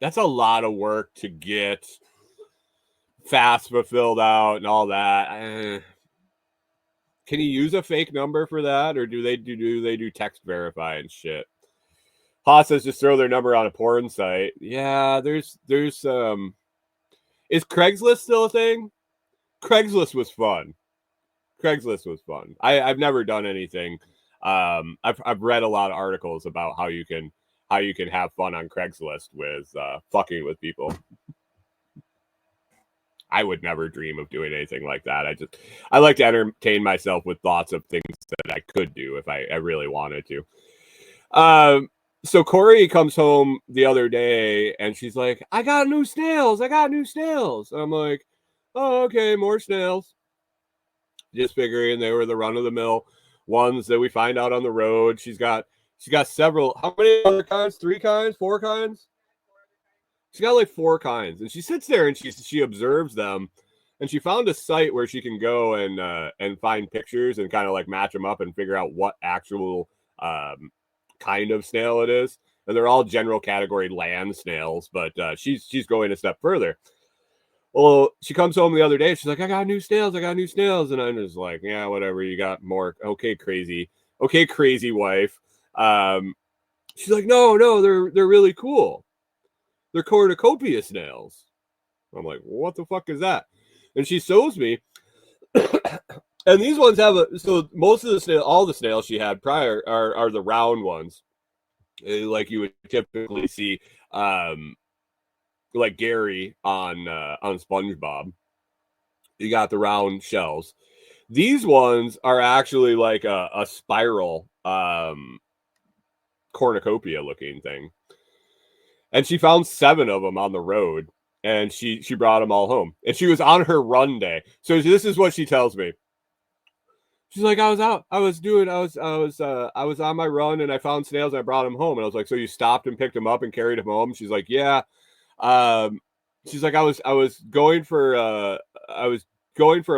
That's a lot of work to get FAFSA filled out and all that. Can you use a fake number for that, or do they do text verify and shit? Haas says just throw their number on a porn site. Yeah, there's is Craigslist still a thing? Craigslist was fun. I've never done anything. I've read a lot of articles about how you can have fun on Craigslist with fucking with people. I would never dream of doing anything like that. I like to entertain myself with thoughts of things that I could do if I really wanted to. So Corey comes home the other day, and she's like, I got new snails. And I'm like, oh, okay, more snails. Just figuring they were the run-of-the-mill ones that we find out on the road. She's got several. How many other kinds? 3 kinds? 4 kinds? She's got like 4 kinds, and she sits there and she observes them, and she found a site where she can go and find pictures and kind of like match them up and figure out what actual kind of snail it is. And they're all general category land snails, but she's going a step further. Well, she comes home the other day. She's like, I got new snails. And I'm just like, yeah, whatever. You got more. Okay, crazy wife. She's like, no, they're really cool. They're cornucopia snails. I'm like, what the fuck is that? And she shows me. And these ones have so most of all the snails she had prior are the round ones, like you would typically see, like Gary on SpongeBob. you got the round shells. These ones are actually like a spiral cornucopia looking thing. And she found 7 of them on the road, and she brought them all home. And she was on her run day. So this is what she tells me. She's like, I was on my run and I found snails and I brought them home. And I was like, so you stopped and picked them up and carried them home? She's like, yeah. She's like, I was going for a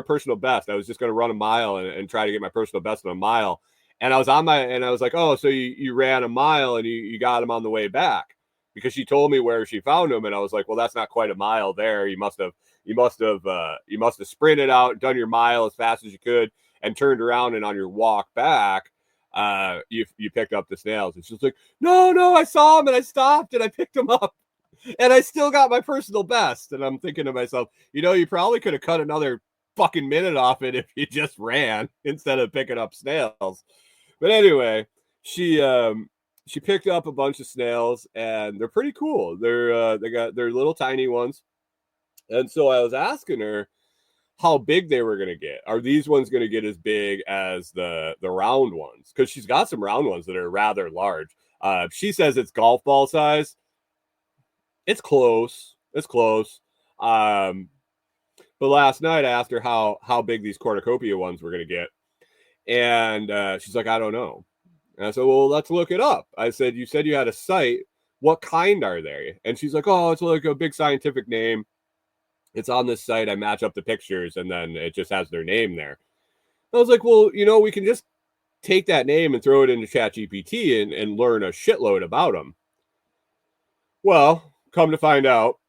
personal best. I was just going to run a mile and try to get my personal best in a mile. And I was like, oh, so you ran a mile and you got them on the way back, because she told me where she found them. And I was like, well, that's not quite a mile there. You must have sprinted out, done your mile as fast as you could, and turned around, and on your walk back, you picked up the snails. And she's like, no, I saw them and I stopped and I picked them up and I still got my personal best. And I'm thinking to myself, you probably could have cut another fucking minute off it if you just ran instead of picking up snails. But anyway, she picked up a bunch of snails, and they're pretty cool. They're little tiny ones. And so I was asking her how big they were going to get. Are these ones going to get as big as the round ones? Because she's got some round ones that are rather large. She says it's golf ball size. It's close. But last night I asked her how big these cornucopia ones were going to get. And she's like, I don't know. And I said, well, let's look it up. I said, you said you had a site. What kind are they? And she's like, oh, it's like a big scientific name. It's on this site. I match up the pictures, and then it just has their name there. I was like, well, we can just take that name and throw it into ChatGPT and learn a shitload about them. Well, come to find out,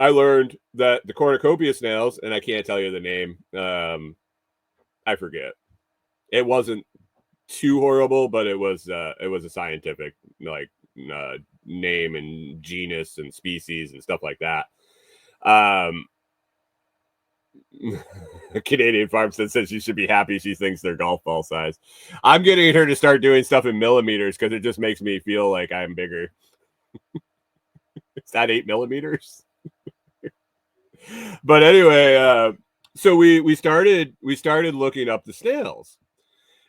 I learned that the cornucopia snails, and I can't tell you the name. I forget. It wasn't too horrible, but it was a scientific name and genus and species and stuff like that. Canadian Farmstead says she should be happy. She thinks they're golf ball size. I'm getting her to start doing stuff in millimeters because it just makes me feel like I'm bigger. Is that 8 millimeters? But anyway, so we started looking up the snails,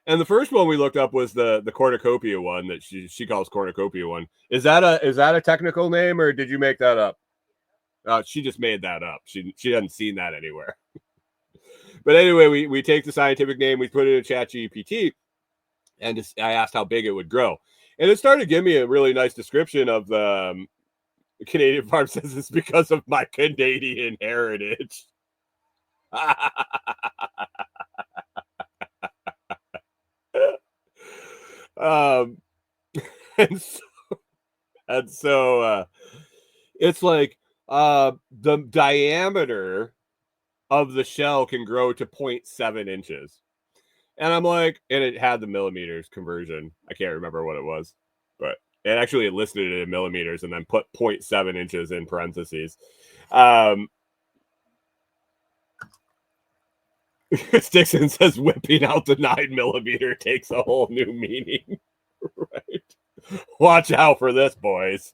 and the first one we looked up was the cornucopia one that she calls cornucopia one. Is that a technical name, or did you make that up? She just made that up. She hasn't seen that anywhere. But anyway, we take the scientific name, we put it in ChatGPT, and I asked how big it would grow. And it started giving me a really nice description of the Canadian Farm says it's because of my Canadian heritage. And so it's like the diameter of the shell can grow to 0.7 inches. And I'm like, and it had the millimeters conversion. I can't remember what it was, but it actually listed it in millimeters and then put 0.7 inches in parentheses. Dixon says whipping out the 9 millimeter takes a whole new meaning. Right. Watch out for this, boys.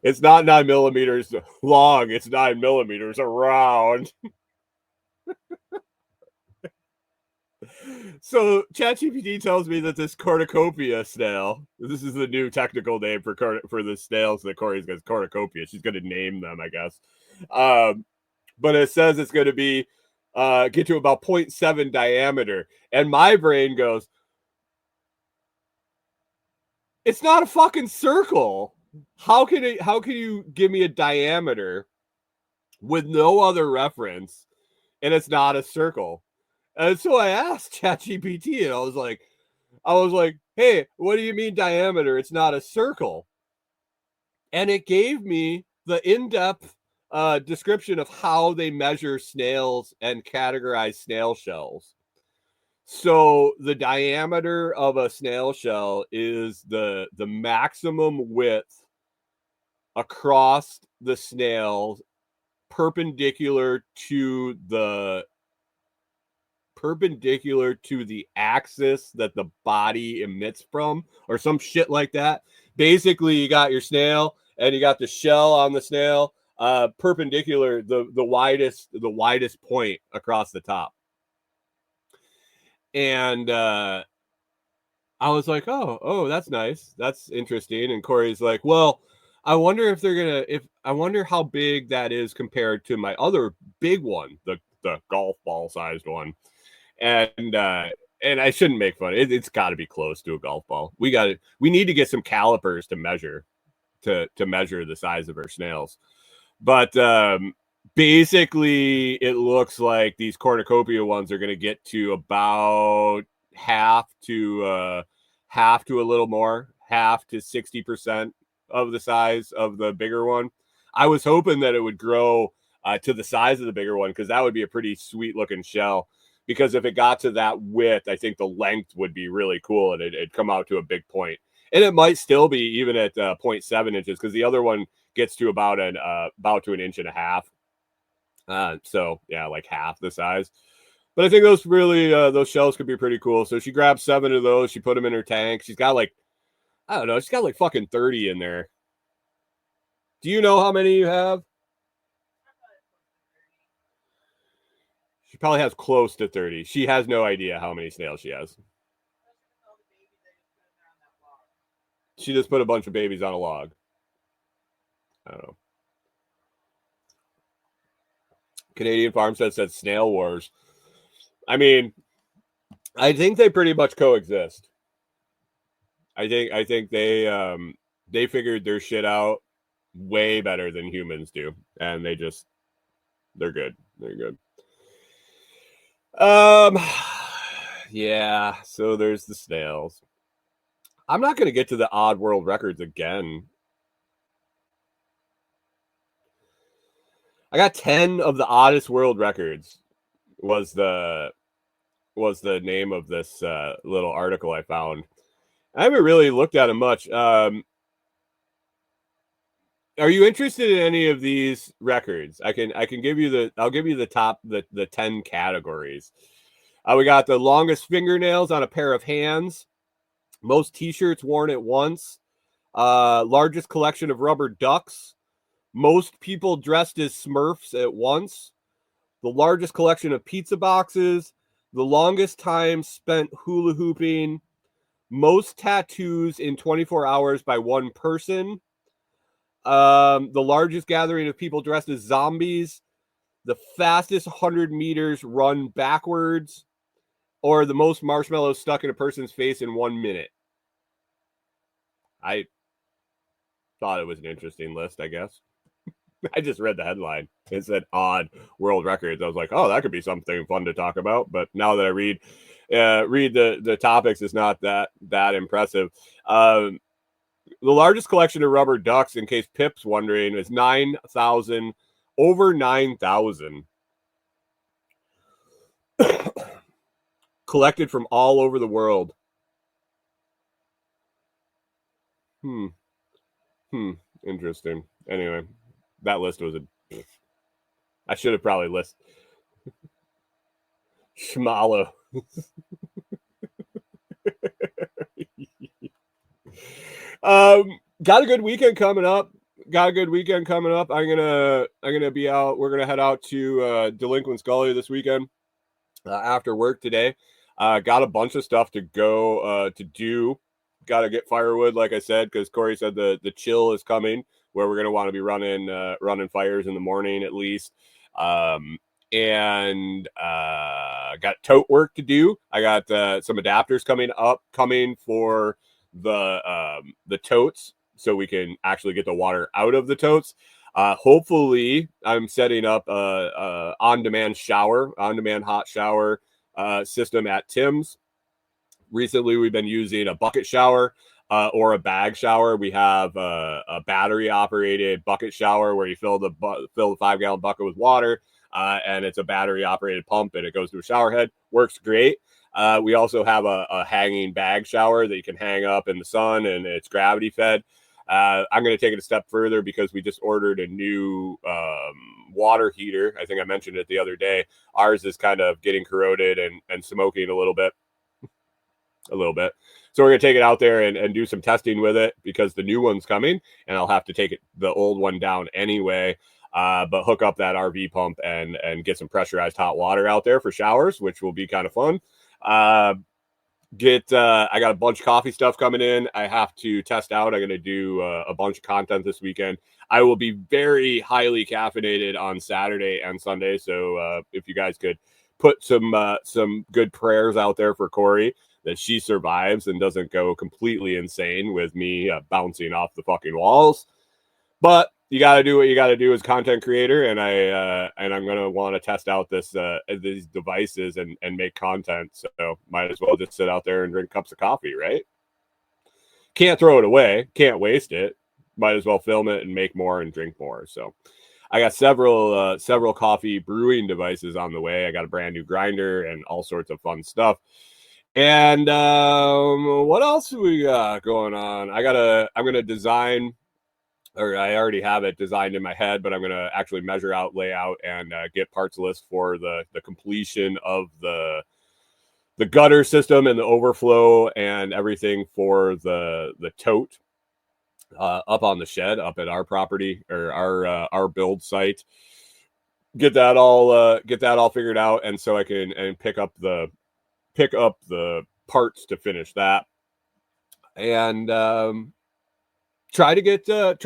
It's not 9 millimeters long, it's 9 millimeters around. So ChatGPT tells me that this cornucopia snail, this is the new technical name for the snails that Corey's got, cornucopia. She's going to name them, I guess. But it says it's going to be get to about 0.7 diameter, and my brain goes, it's not a fucking circle. How can you give me a diameter with no other reference, and it's not a circle? And so I asked ChatGPT, and I was like, hey, what do you mean diameter? It's not a circle. And it gave me the in-depth description of how they measure snails and categorize snail shells. So the diameter of a snail shell is the maximum width across the snail perpendicular to the axis that the body emits from, or some shit like that. Basically, you got your snail and you got the shell on the snail. perpendicular, the widest point across the top. And I was like, oh, that's nice. That's interesting. And Corey's like, well, I wonder if they're gonna I wonder how big that is compared to my other big one, the golf ball sized one. And I shouldn't make fun. It's got to be close to a golf ball. We need to get some calipers to measure the size of our snails. But basically, it looks like these cornucopia ones are going to get to about half to a little more, half to 60% of the size of the bigger one. I was hoping that it would grow to the size of the bigger one, because that would be a pretty sweet looking shell. Because if it got to that width, I think the length would be really cool, and it'd come out to a big point. And it might still be even at 0.7 inches, because the other one gets to about to an inch and a half. So yeah, like half the size. But I think those shells could be pretty cool. So she grabbed 7 of those. She put them in her tank. She's got like, I don't know, she's got like fucking 30 in there. Do you know how many you have? She probably has close to 30. She has no idea how many snails she has. She just put a bunch of babies on a log. I don't know. Canadian Farmstead said snail wars. I mean, I think they pretty much coexist. I think they figured their shit out way better than humans do, and they're good. They're good. Yeah, so there's the snails. I'm not going to get to the odd world records again. I got 10 of the oddest world records was the name of this little article I found. I haven't really looked at them much. Are you interested in any of these records? I'll give you the top, the 10 categories. We got the longest fingernails on a pair of hands, most t-shirts worn at once, largest collection of rubber ducks, most people dressed as Smurfs at once, the largest collection of pizza boxes, the longest time spent hula hooping, most tattoos in 24 hours by one person, the largest gathering of people dressed as zombies, the fastest 100 meters run backwards, or the most marshmallows stuck in a person's face in 1 minute. I thought it was an interesting list, I guess. I just read the headline. It said odd world records. I was like, oh, that could be something fun to talk about. But now that I read the topics, it's not that impressive. The largest collection of rubber ducks, in case Pip's wondering, is 9,000, over 9,000. Collected from all over the world. Interesting. Anyway, that list was I should have probably listed Schmalo. Got a good weekend coming up. I'm gonna be out. We're gonna head out to Delinquent's Gully this weekend after work today. Got a bunch of stuff to go to do. Got to get firewood, like I said, because Corey said the chill is coming, where we're gonna want to be running fires in the morning at least. And got tote work to do. I got some adapters coming for the totes, so we can actually get the water out of the totes. Hopefully, I'm setting up a on-demand hot shower system at Tim's. Recently, we've been using a bucket shower or a bag shower. We have a battery-operated bucket shower where you fill the 5-gallon bucket with water, and it's a battery-operated pump, and it goes to a shower head. Works great. We also have a hanging bag shower that you can hang up in the sun, and it's gravity-fed. I'm going to take it a step further because we just ordered a new water heater. I think I mentioned it the other day. Ours is kind of getting corroded and smoking a little bit. So we're going to take it out there and do some testing with it because the new one's coming, and I'll have to take the old one down anyway. but hook up that RV pump and get some pressurized hot water out there for showers, which will be kind of fun. I got a bunch of coffee stuff coming in. I have to test out. I'm going to do a bunch of content this weekend. I will be very highly caffeinated on Saturday and Sunday. So if you guys could put some good prayers out there for Corey, that she survives and doesn't go completely insane with me bouncing off the fucking walls. But you got to do what you got to do as a content creator, and I'm gonna want to test out these devices and make content. So might as well just sit out there and drink cups of coffee, right? Can't throw it away, can't waste it. Might as well film it and make more and drink more. So I got several coffee brewing devices on the way. I got a brand new grinder and all sorts of fun stuff. And what else do we got going on? I'm gonna design, or I already have it designed in my head, but I'm going to actually measure out, layout, and get parts list for the completion of the gutter system and the overflow and everything for the tote up on the shed up at our property or our build site. Get that all figured out, and so I can pick up the parts to finish that, and try to get the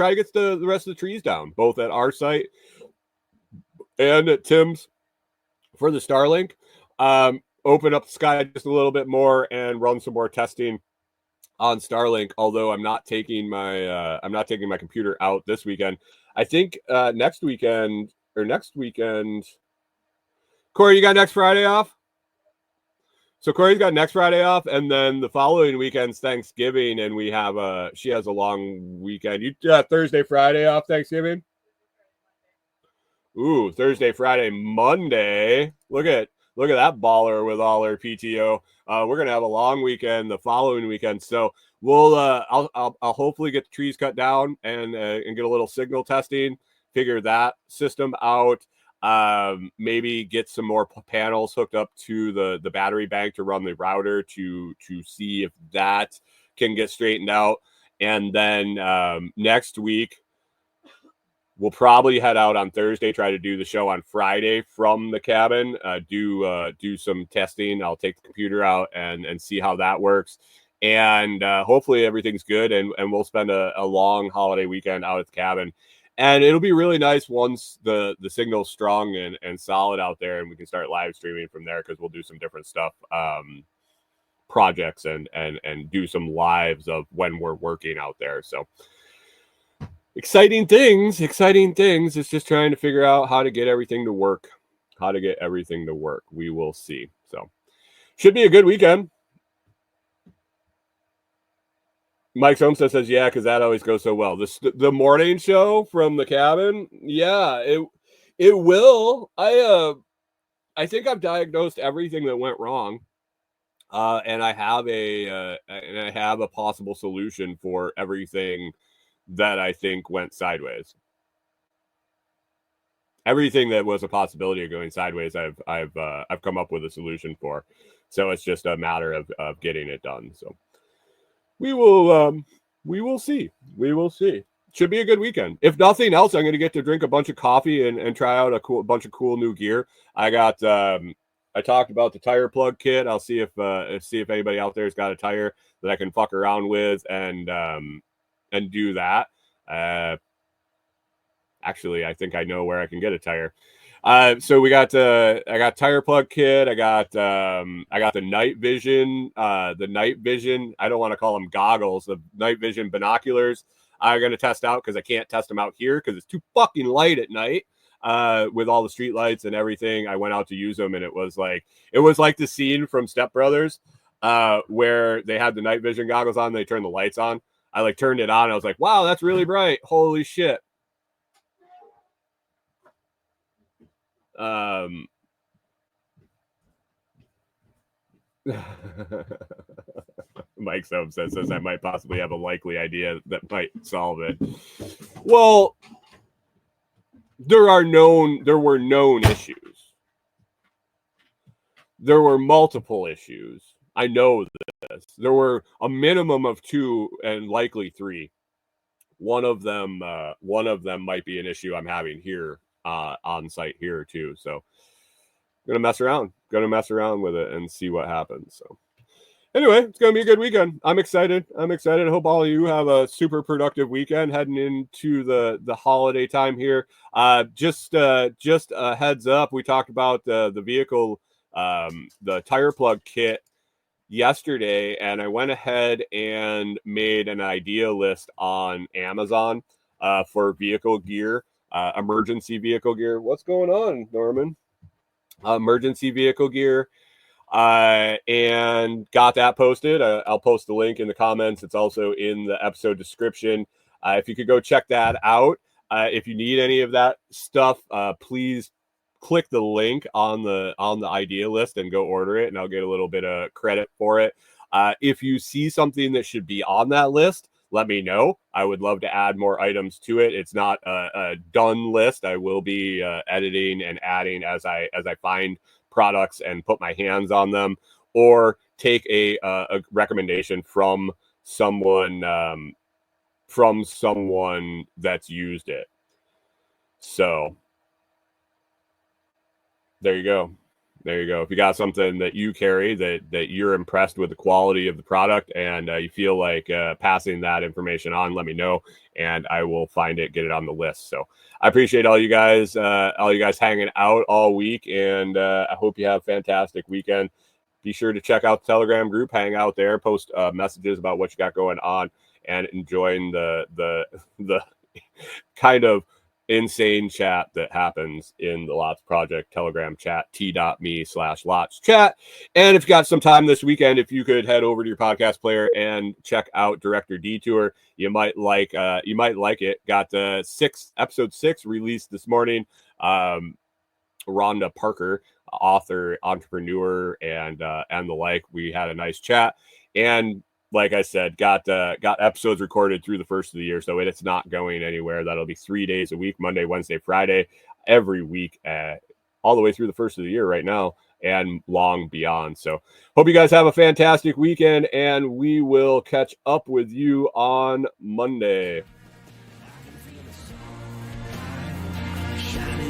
rest of the trees down, both at our site and at Tim's for the Starlink. Open up the sky just a little bit more and run some more testing on Starlink. Although I'm not taking my computer out this weekend. I think next weekend. Corey, you got next Friday off? So Corey's got next Friday off, and then the following weekend's Thanksgiving, and she has a long weekend. You got Thursday, Friday off Thanksgiving? Ooh, Thursday, Friday, Monday. Look at that baller with all her PTO. We're gonna have a long weekend the following weekend. So we'll I'll hopefully get the trees cut down and get a little signal testing, figure that system out. Maybe get some more panels hooked up to the battery bank to run the router to see if that can get straightened out. And then next week we'll probably head out on Thursday, try to do the show on Friday from the cabin, do some testing. I'll take the computer out and see how that works. And hopefully everything's good, and we'll spend a long holiday weekend out at the cabin. And it'll be really nice once the signal's strong and solid out there, and we can start live streaming from there, because we'll do some different stuff, projects and do some lives of when we're working out there. So exciting things. It's just trying to figure out how to get everything to work. We will see. So should be a good weekend. Mike Somstead says, yeah, because that always goes so well. The morning show from the cabin, yeah, it will. I think I've diagnosed everything that went wrong, and I have a possible solution for everything that I think went sideways. Everything that was a possibility of going sideways, I've come up with a solution for. So it's just a matter of getting it done. So we will see. Should be a good weekend. If nothing else, I'm going to get to drink a bunch of coffee and try out a bunch of cool new gear. I talked about the tire plug kit. I'll see if anybody out there has got a tire that I can fuck around with and do that. Actually, I think I know where I can get a tire. So I got tire plug kit. I got the night vision. I don't want to call them goggles. The night vision binoculars. I'm going to test out because I can't test them out here because it's too fucking light at night. With all the street lights and everything, I went out to use them, and it was like the scene from Step Brothers, where they had the night vision goggles on. They turned the lights on. I turned it on. I was like, wow, that's really bright. Holy shit. Mike Soap says I might possibly have a likely idea that might solve it. Well, there were known issues. There were multiple issues. I know this. There were a minimum of 2 and likely 3 one of them might be an issue I'm having here on site here too. So gonna mess around with it and see what happens. So anyway, it's gonna be a good weekend. I'm excited. I hope all of you have a super productive weekend heading into the holiday time here. Just a heads up, we talked about the vehicle, the tire plug kit yesterday, and I went ahead and made an idea list on Amazon for vehicle gear, emergency vehicle gear. What's going on, Norman? Emergency vehicle gear, and got that posted. I'll post the link in the comments. It's also in the episode description. If you could go check that out. If you need any of that stuff, please click the link on the idea list and go order it, and I'll get a little bit of credit for it. If you see something that should be on that list, let me know. I would love to add more items to it. It's not a done list. I will be editing and adding as I find products and put my hands on them, or take a recommendation from someone that's used it. So there you go. If you got something that you carry that you're impressed with the quality of the product, and you feel like passing that information on, let me know, and I will find it, get it on the list. So I appreciate all you guys hanging out all week, and I hope you have a fantastic weekend. Be sure to check out the Telegram group, hang out there, post messages about what you got going on, and enjoying the kind of insane chat that happens in the Lots Project Telegram chat, t.me/Lots chat. And if you got some time this weekend, if you could head over to your podcast player and check out Director Detour, you might like it. Got episode 6 released this morning. Rhonda Parker, author, entrepreneur, and the like. We had a nice chat, and like I said, got episodes recorded through the first of the year, so it's not going anywhere. That'll be 3 days a week, Monday, Wednesday, Friday, every week, all the way through the first of the year right now, and long beyond. So hope you guys have a fantastic weekend, and we will catch up with you on Monday. Shining